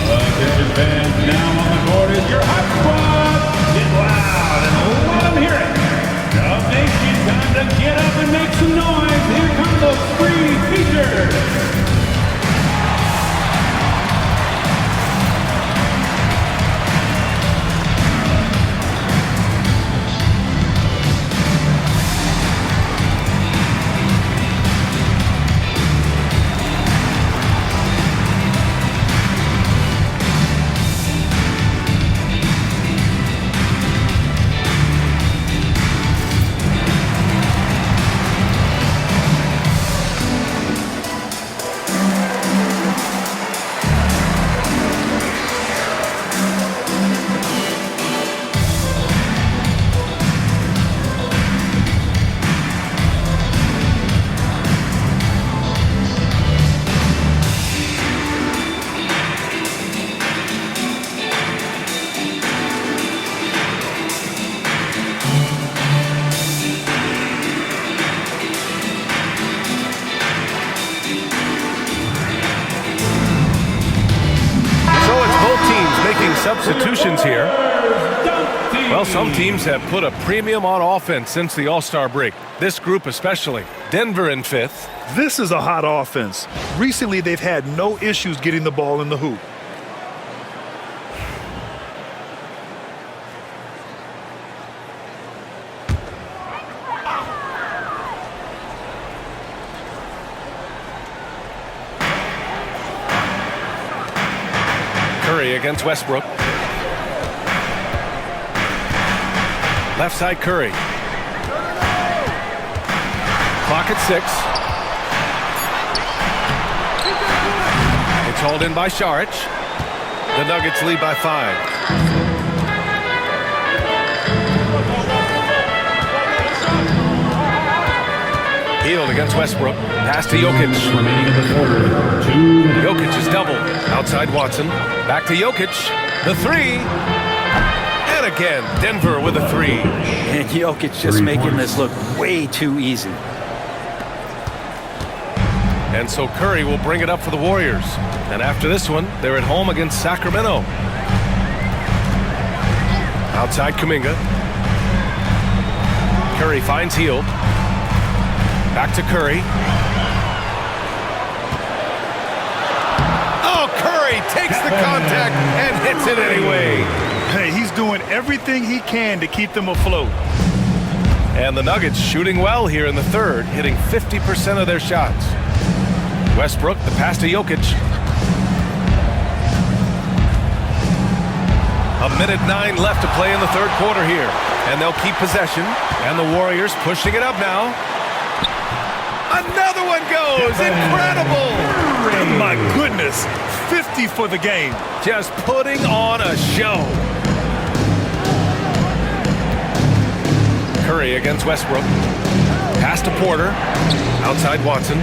Attention fans, now on the court is your hot squad. Get loud and let them hear it. Dub Nation, time to get up and make some noise. Here come the three features. Substitutions here. Well, some teams have put a premium on offense since the All-Star break. This group especially. Denver in 5th. This is a hot offense. Recently, they've had no issues getting the ball in the hoop. Curry against Westbrook. Left side Curry. Clock at 6. It's hauled in by Saric. The Nuggets lead by 5. Healed against Westbrook. Pass to Jokic. Jokic is doubled. Outside Watson. Back to Jokic. The 3. And again, Denver with a 3. And Jokic just making this look way too easy. And so Curry will bring it up for the Warriors. And after this one, they're at home against Sacramento. Outside Kuminga. Curry finds Hield. Back to Curry. Oh, Curry takes the contact and hits it anyway. Hey, he's doing everything he can to keep them afloat. And the Nuggets shooting well here in the 3rd, hitting 50% of their shots. Westbrook, the pass to Jokic. 1:09 left to play in the 3rd quarter here. And they'll keep possession. And the Warriors pushing it up now. Another one goes! Incredible! Oh my goodness, 50 for the game. Just putting on a show. Curry against Westbrook. Pass to Porter. Outside Watson.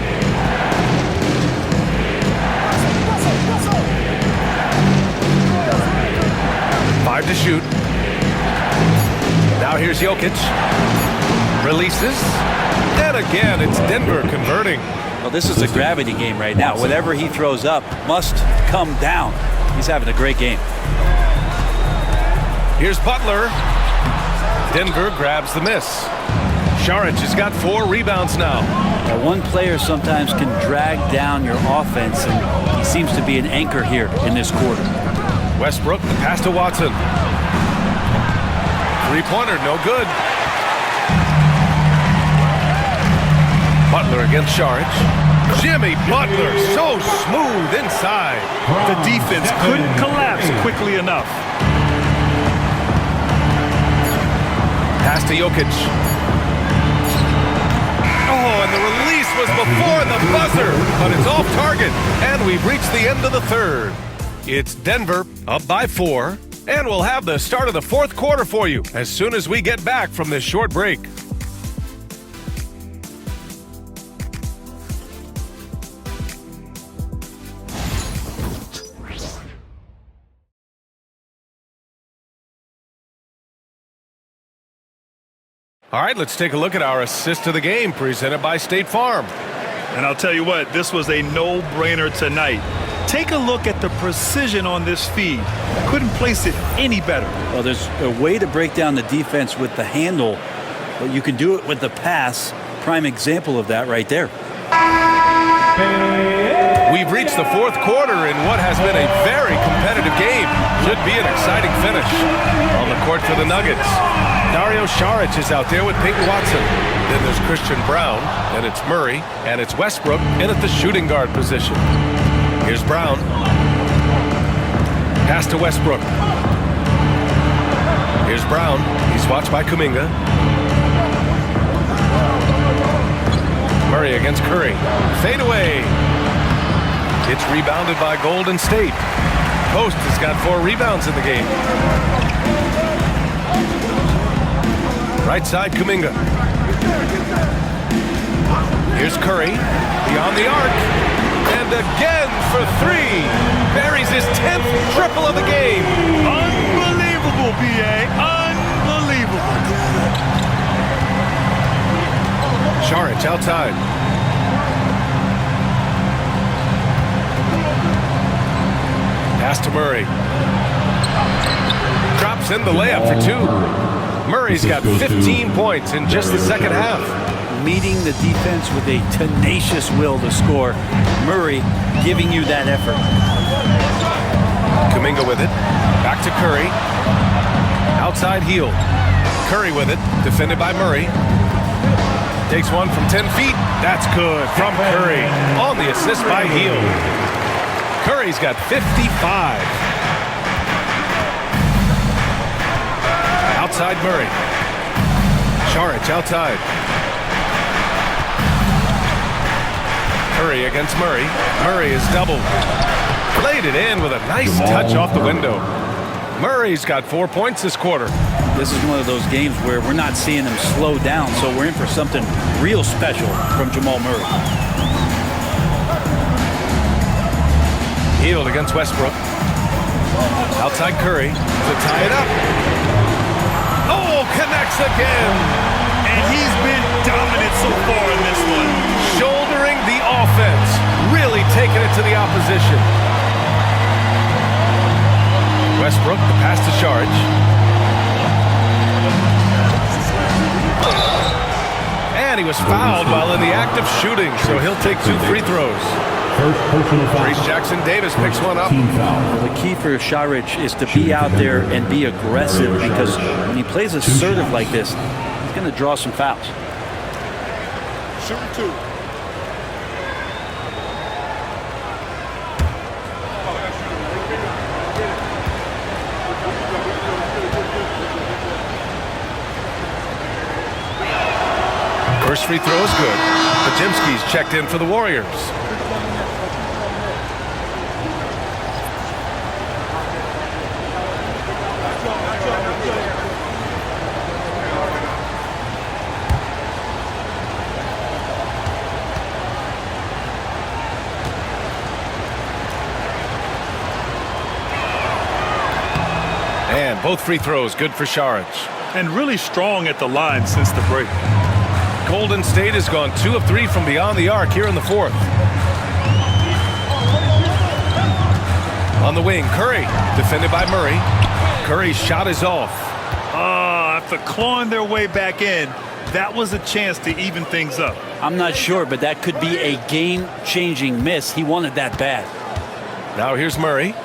to shoot. Now here's Jokic. Releases. And again, it's Denver converting. Well, this is a gravity game right now. Whatever he throws up must come down. He's having a great game. Here's Butler. Denver grabs the miss. Saric has got 4 rebounds now. Now, one player sometimes can drag down your offense, and he seems to be an anchor here in this quarter. Westbrook, the pass to Watson. Three-pointer, no good. Butler against Saric. Jimmy Butler, so smooth inside. The defense couldn't collapse quickly enough. Pass to Jokic. Oh, and the release was before the buzzer, but it's off target, and we've reached the end of the third. It's Denver up by 4, and we'll have the start of the fourth quarter for you as soon as we get back from this short break. All right, let's take a look at our assist of the game presented by State Farm. And I'll tell you what, this was a no-brainer tonight. Take a look at the precision on this feed. Couldn't place it any better. Well, there's a way to break down the defense with the handle, but you can do it with the pass. Prime example of that right there. We've reached the fourth quarter in what has been a very competitive game. Should be an exciting finish. On the court for the Nuggets, Dario Saric is out there with Peyton Watson. Then there's Christian Brown, and it's Murray, and it's Westbrook in at the shooting guard position. Here's Brown. Pass to Westbrook. Here's Brown. He's watched by Kuminga. Murray against Curry. Fade away. It's rebounded by Golden State. Post has got 4 rebounds in the game. Right side, Kuminga. Here's Curry. Beyond the arc. And again for 3. Buries his 10th triple of the game. Unbelievable, B.A. Unbelievable. Saric outside. Pass to Murray. Drops in the layup for 2. Murray's got 15 points in just the second half. Meeting the defense with a tenacious will to score. Murray giving you that effort. Kuminga with it. Back to Curry. Outside heel. Curry with it. Defended by Murray. Takes one from 10 feet. That's good from Curry. On the assist by Heel. Curry's got 55. Outside Murray. Saric outside. Curry against Murray. Murray is doubled. Played it in with a nice touch off the window. Murray's got 4 points this quarter. This is one of those games where we're not seeing him slow down, so we're in for something real special from Jamal Murray. Healed against Westbrook. Outside Curry to tie it up. Oh, connects again. And he's been dominant so far in this one. Shouldering the offense. Really taking it to the opposition. Westbrook, the pass to Saric. And he was fouled while in the act of shooting, so he'll take 2 free throws. First personal foul. Reese Jackson Davis picks one up. Team foul. The key for Saric is to be out there and be aggressive, because when he plays assertive like this, he's going to draw some fouls. Shooting 2. First free throw is good. Pajimski's checked in for the Warriors. And both free throws good for Saric. And really strong at the line since the break. Golden State has gone 2 of 3 from beyond the arc here in the fourth. On the wing, Curry, defended by Murray. Curry's shot is off. After clawing their way back in, that was a chance to even things up. I'm not sure, but that could be a game-changing miss. He wanted that bad. Now here's Murray.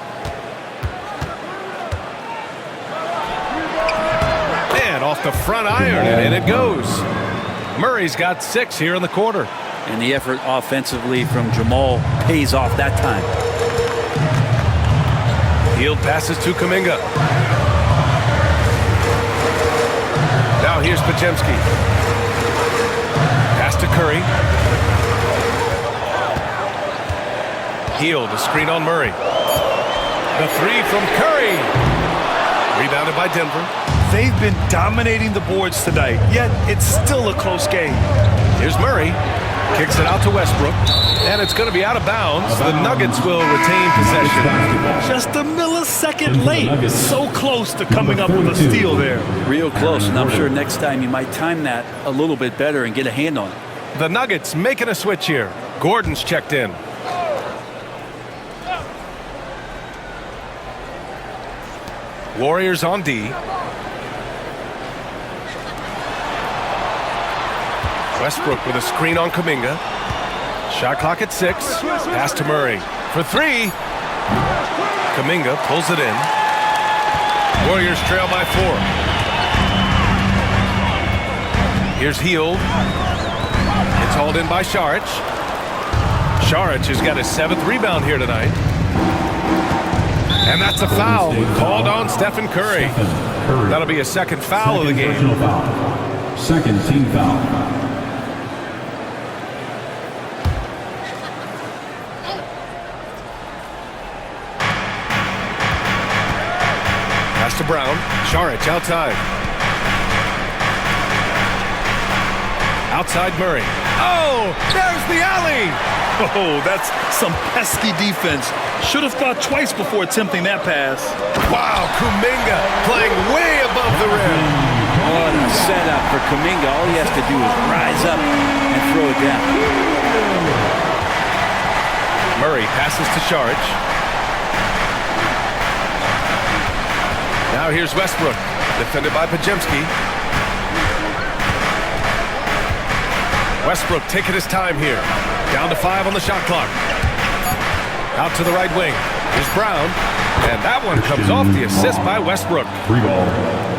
And off the front iron, and in it goes. Murray's got 6 here in the quarter. And the effort offensively from Jamal pays off that time. Field passes to Kuminga. Now here's Podziemski. Pass to Curry. Hield, a screen on Murray. The 3 from Curry. Rebounded by Denver. They've been dominating the boards tonight, yet it's still a close game. Here's Murray. Kicks it out to Westbrook. And it's going to be out of bounds. The Nuggets will retain possession. Just a millisecond late. So close to coming up with a steal there. Real close, and I'm sure next time you might time that a little bit better and get a hand on it. The Nuggets making a switch here. Gordon's checked in. Warriors on D. Westbrook with a screen on Kuminga. Shot clock at 6. Pass to Murray for 3. Kuminga pulls it in. Warriors trail by 4. Here's Hield. It's hauled in by Saric. Saric has got his 7th rebound here tonight. And that's a foul called on Stephen Curry. That'll be a second foul of the game. Second team foul. Pass to Brown. Saric outside. Outside Murray. Oh, there's the alley. Oh, that's some pesky defense. Should have thought twice before attempting that pass. Wow, Kuminga playing way above the rim. What a setup for Kuminga. All he has to do is rise up and throw it down. Murray passes to Saric. Now here's Westbrook, defended by Podziemski. Westbrook taking his time here. Down to 5 on the shot clock. Out to the right wing. Here's Brown. And that one comes off the assist by Westbrook. 3 ball.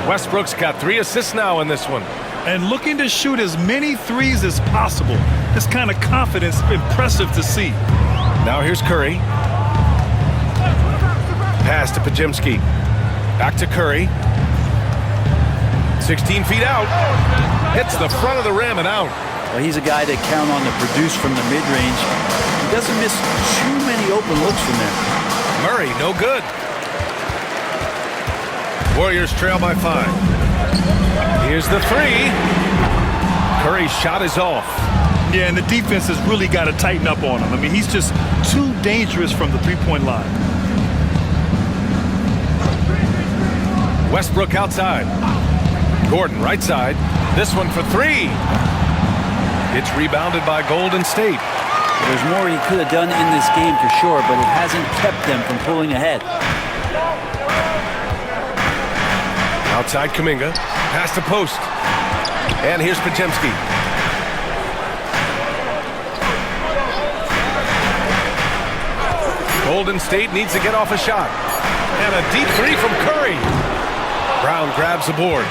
Westbrook's got 3 assists now in this one. And looking to shoot as many threes as possible. This kind of confidence, impressive to see. Now here's Curry. Pass to Podziemski. Back to Curry. 16 feet out. Hits the front of the rim and out. Well, he's a guy that count on to produce from the mid-range. He doesn't miss too many open looks from there. Murray, no good. Warriors trail by 5. Here's the 3. Curry's shot is off. Yeah, and the defense has really got to tighten up on him. I mean, he's just too dangerous from the three-point line. Westbrook outside. Gordon right side. This one for 3. It's rebounded by Golden State. There's more he could have done in this game for sure, but it hasn't kept them from pulling ahead. Outside Kuminga. Pass to post. And here's Podziemski. Golden State needs to get off a shot. And a deep 3 from Curry. Brown grabs the board.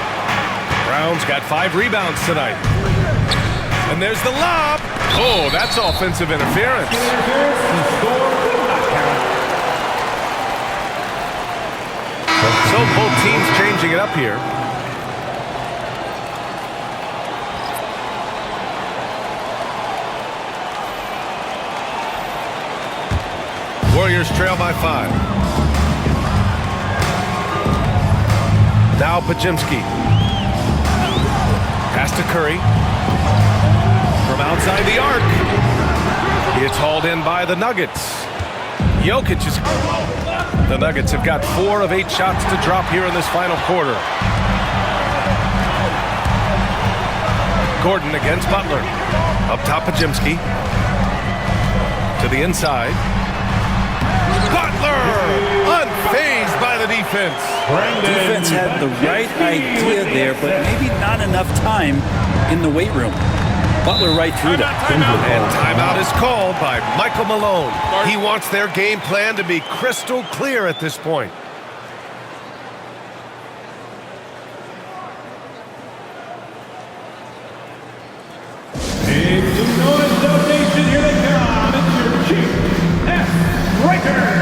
Brown's got 5 rebounds tonight. And there's the lob. Oh, that's offensive interference. So both teams changing it up here. Warriors trail by 5. Now Podziemski. Pass to Curry. From outside the arc. It's hauled in by the Nuggets. Jokic is... The Nuggets have got 4 of 8 shots to drop here in this final quarter. Gordon against Butler. Up top, Pajimski. To the inside. Butler! Unfazed by the defense. Defense had the right idea there, but maybe not enough time in the weight room. Butler right through that. And timeout is called by Michael Malone. He wants their game plan to be crystal clear at this point. It's the noise of nation. Here they come. It's your Chief S. Riker.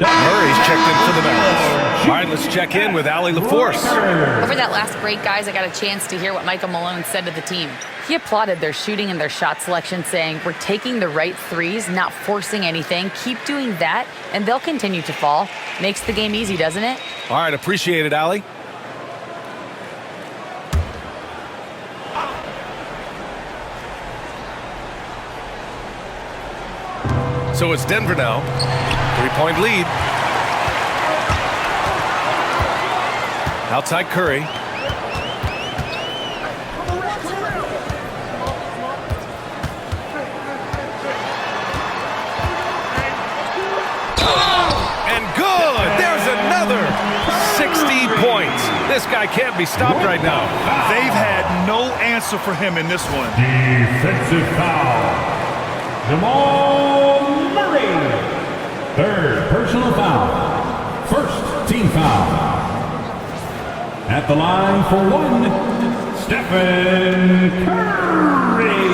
Murray's checked in for the Mavericks. All right, let's check in with Allie LaForce. Over that last break, guys, I got a chance to hear what Michael Malone said to the team. He applauded their shooting and their shot selection, saying, "We're taking the right threes, not forcing anything. Keep doing that, and they'll continue to fall." Makes the game easy, doesn't it? All right, appreciate it, Allie. So it's Denver now. 3-point lead. Outside Curry. And good! There's another 60 points. This guy can't be stopped right now. They've had no answer for him in this one. Defensive foul. Jamal Murray. Third personal foul. First team foul. At the line for one, Stephen Curry.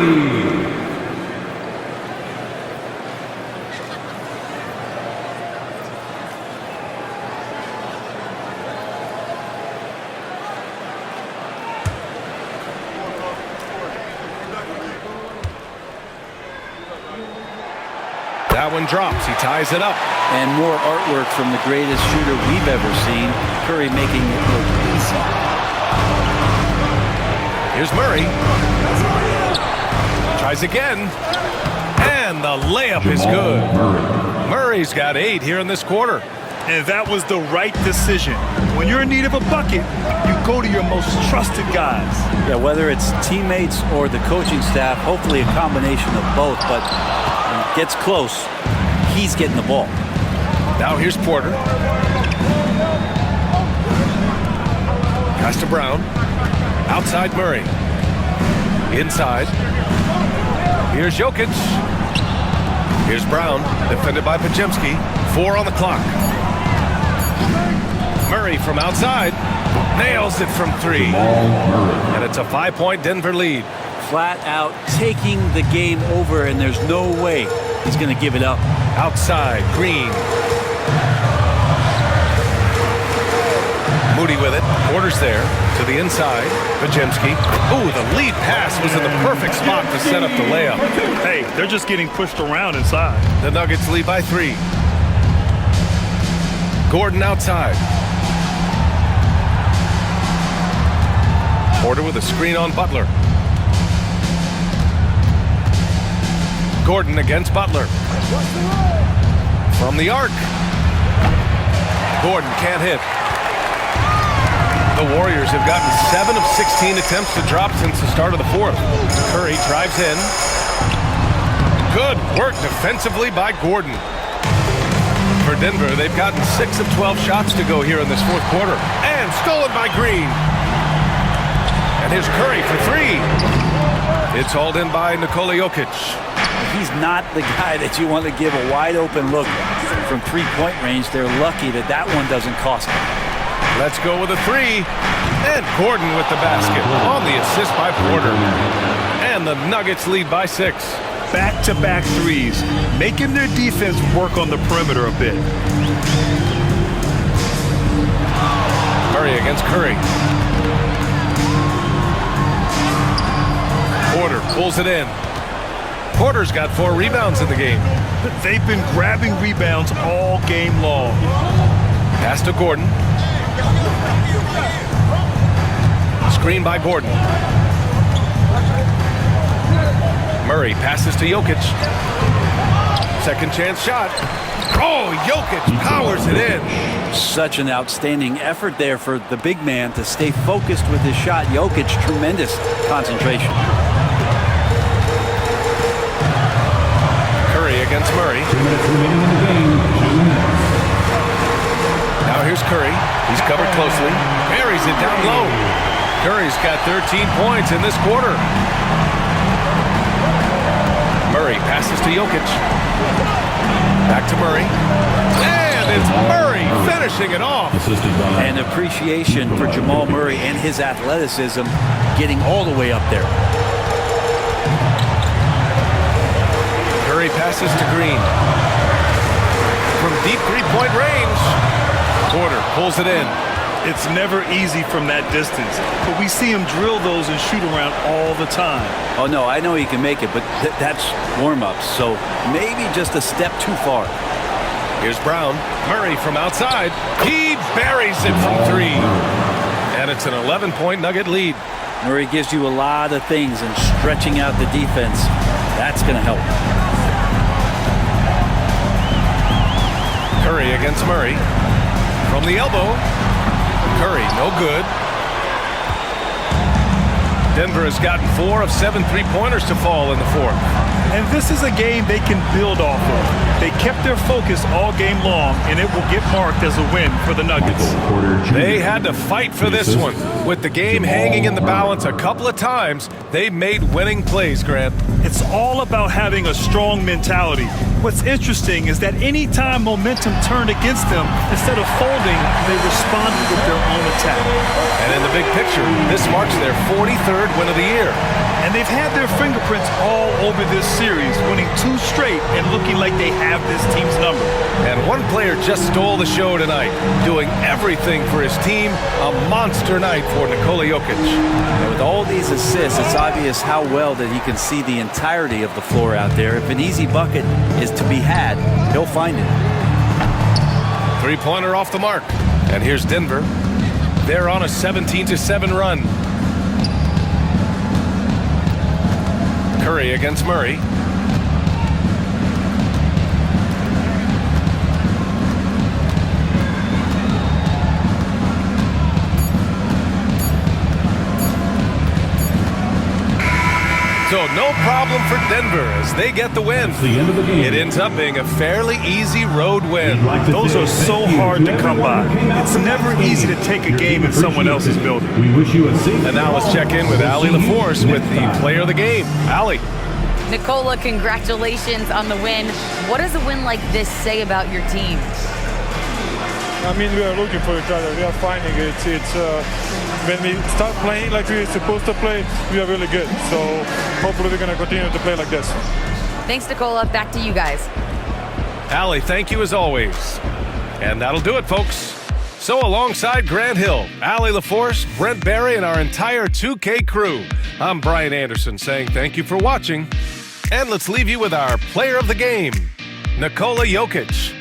That one drops. He ties it up. And more artwork from the greatest shooter we've ever seen. Curry making it look easy. Here's Murray. Tries again. And the layup is good. Murray's got 8 here in this quarter. And that was the right decision. When you're in need of a bucket, you go to your most trusted guys. Yeah, whether it's teammates or the coaching staff, hopefully a combination of both, but when it gets close, he's getting the ball. Now here's Porter. Pass to Brown. Outside Murray. Inside. Here's Jokic. Here's Brown, defended by Pajimski. 4 on the clock. Murray from outside. Nails it from 3. And it's a 5-point Denver lead. Flat out taking the game over, and there's no way he's going to give it up. Outside, Green. Moody with it. Porter's there. To the inside. Pajimski. Ooh, the lead pass was in the perfect spot to set up the layup. Hey, they're just getting pushed around inside. The Nuggets lead by 3. Gordon outside. Porter with a screen on Butler. Gordon against Butler. From the arc. Gordon can't hit. The Warriors have gotten 7 of 16 attempts to drop since the start of the fourth. Curry drives in. Good work defensively by Gordon. For Denver, they've gotten 6 of 12 shots to go here in this fourth quarter. And stolen by Green. And here's Curry for 3. It's hauled in by Nikola Jokic. He's not the guy that you want to give a wide open look from three-point range. They're lucky that that one doesn't cost them. Let's go with a 3. And Gordon with the basket on the assist by Porter. And the Nuggets lead by 6. Back-to-back threes, making their defense work on the perimeter a bit. Murray against Curry. Porter pulls it in. Porter's got 4 rebounds in the game. They've been grabbing rebounds all game long. Pass to Gordon. Screen by Gordon. Murray passes to Jokic. Second chance shot. Oh, Jokic powers it in. Such an outstanding effort there for the big man to stay focused with his shot. Jokic, tremendous concentration. Curry against Murray. 2 minutes remaining in the game. 2 minutes. Now here's Curry. He's covered closely. Buries it down low. Curry's got 13 points in this quarter. Murray passes to Jokic. Back to Murray. And it's Murray finishing it off. Assisted by An appreciation for Jamal Murray and his athleticism getting all the way up there. Curry passes to Green. From deep three-point range. Porter pulls it in. It's never easy from that distance, but we see him drill those and shoot around all the time. Oh, no, I know he can make it, but that's warm-ups, so maybe just a step too far. Here's Brown. Murray from outside. He buries it from 3. And it's an 11-point Nugget lead. Murray gives you a lot of things, and stretching out the defense, that's going to help. Curry against Murray. From the elbow. Curry, no good. Denver has gotten 4 of 7 three-pointers to fall in the fourth. And this is a game they can build off of. They kept their focus all game long, and it will get marked as a win for the Nuggets. They had to fight for this one. With the game hanging in the balance a couple of times, they made winning plays, Grant. It's all about having a strong mentality. What's interesting is that any time momentum turned against them, instead of folding, they responded with their own attack. And in the big picture, this marks their 43rd win of the year. And they've had their fingerprints all over this series, winning 2 straight and looking like they have this team's number. And one player just stole the show tonight, doing everything for his team. A monster night for Nikola Jokic. And with all these assists, it's obvious how well that he can see the entirety of the floor out there. If an easy bucket is to be had, he'll find it. Three-pointer off the mark. And here's Denver. They're on a 17-7 run. Curry against Murray. So no problem for Denver as they get the win. the end of the game. It ends up being a fairly easy road win. Those are so hard to come by. It's never easy to take a game in someone else's building. We wish you a safe. And now let's check in with Allie LaForce with the player of the game. Allie. Nikola, congratulations on the win. What does a win like this say about your team? I mean, we are looking for each other. We are finding it. When we start playing like we're supposed to play, we are really good. So hopefully we're going to continue to play like this. Thanks, Nikola. Back to you guys. Allie, thank you as always. And that'll do it, folks. So alongside Grant Hill, Allie LaForce, Brent Barry, and our entire 2K crew, I'm Brian Anderson saying thank you for watching. And let's leave you with our player of the game, Nikola Jokic.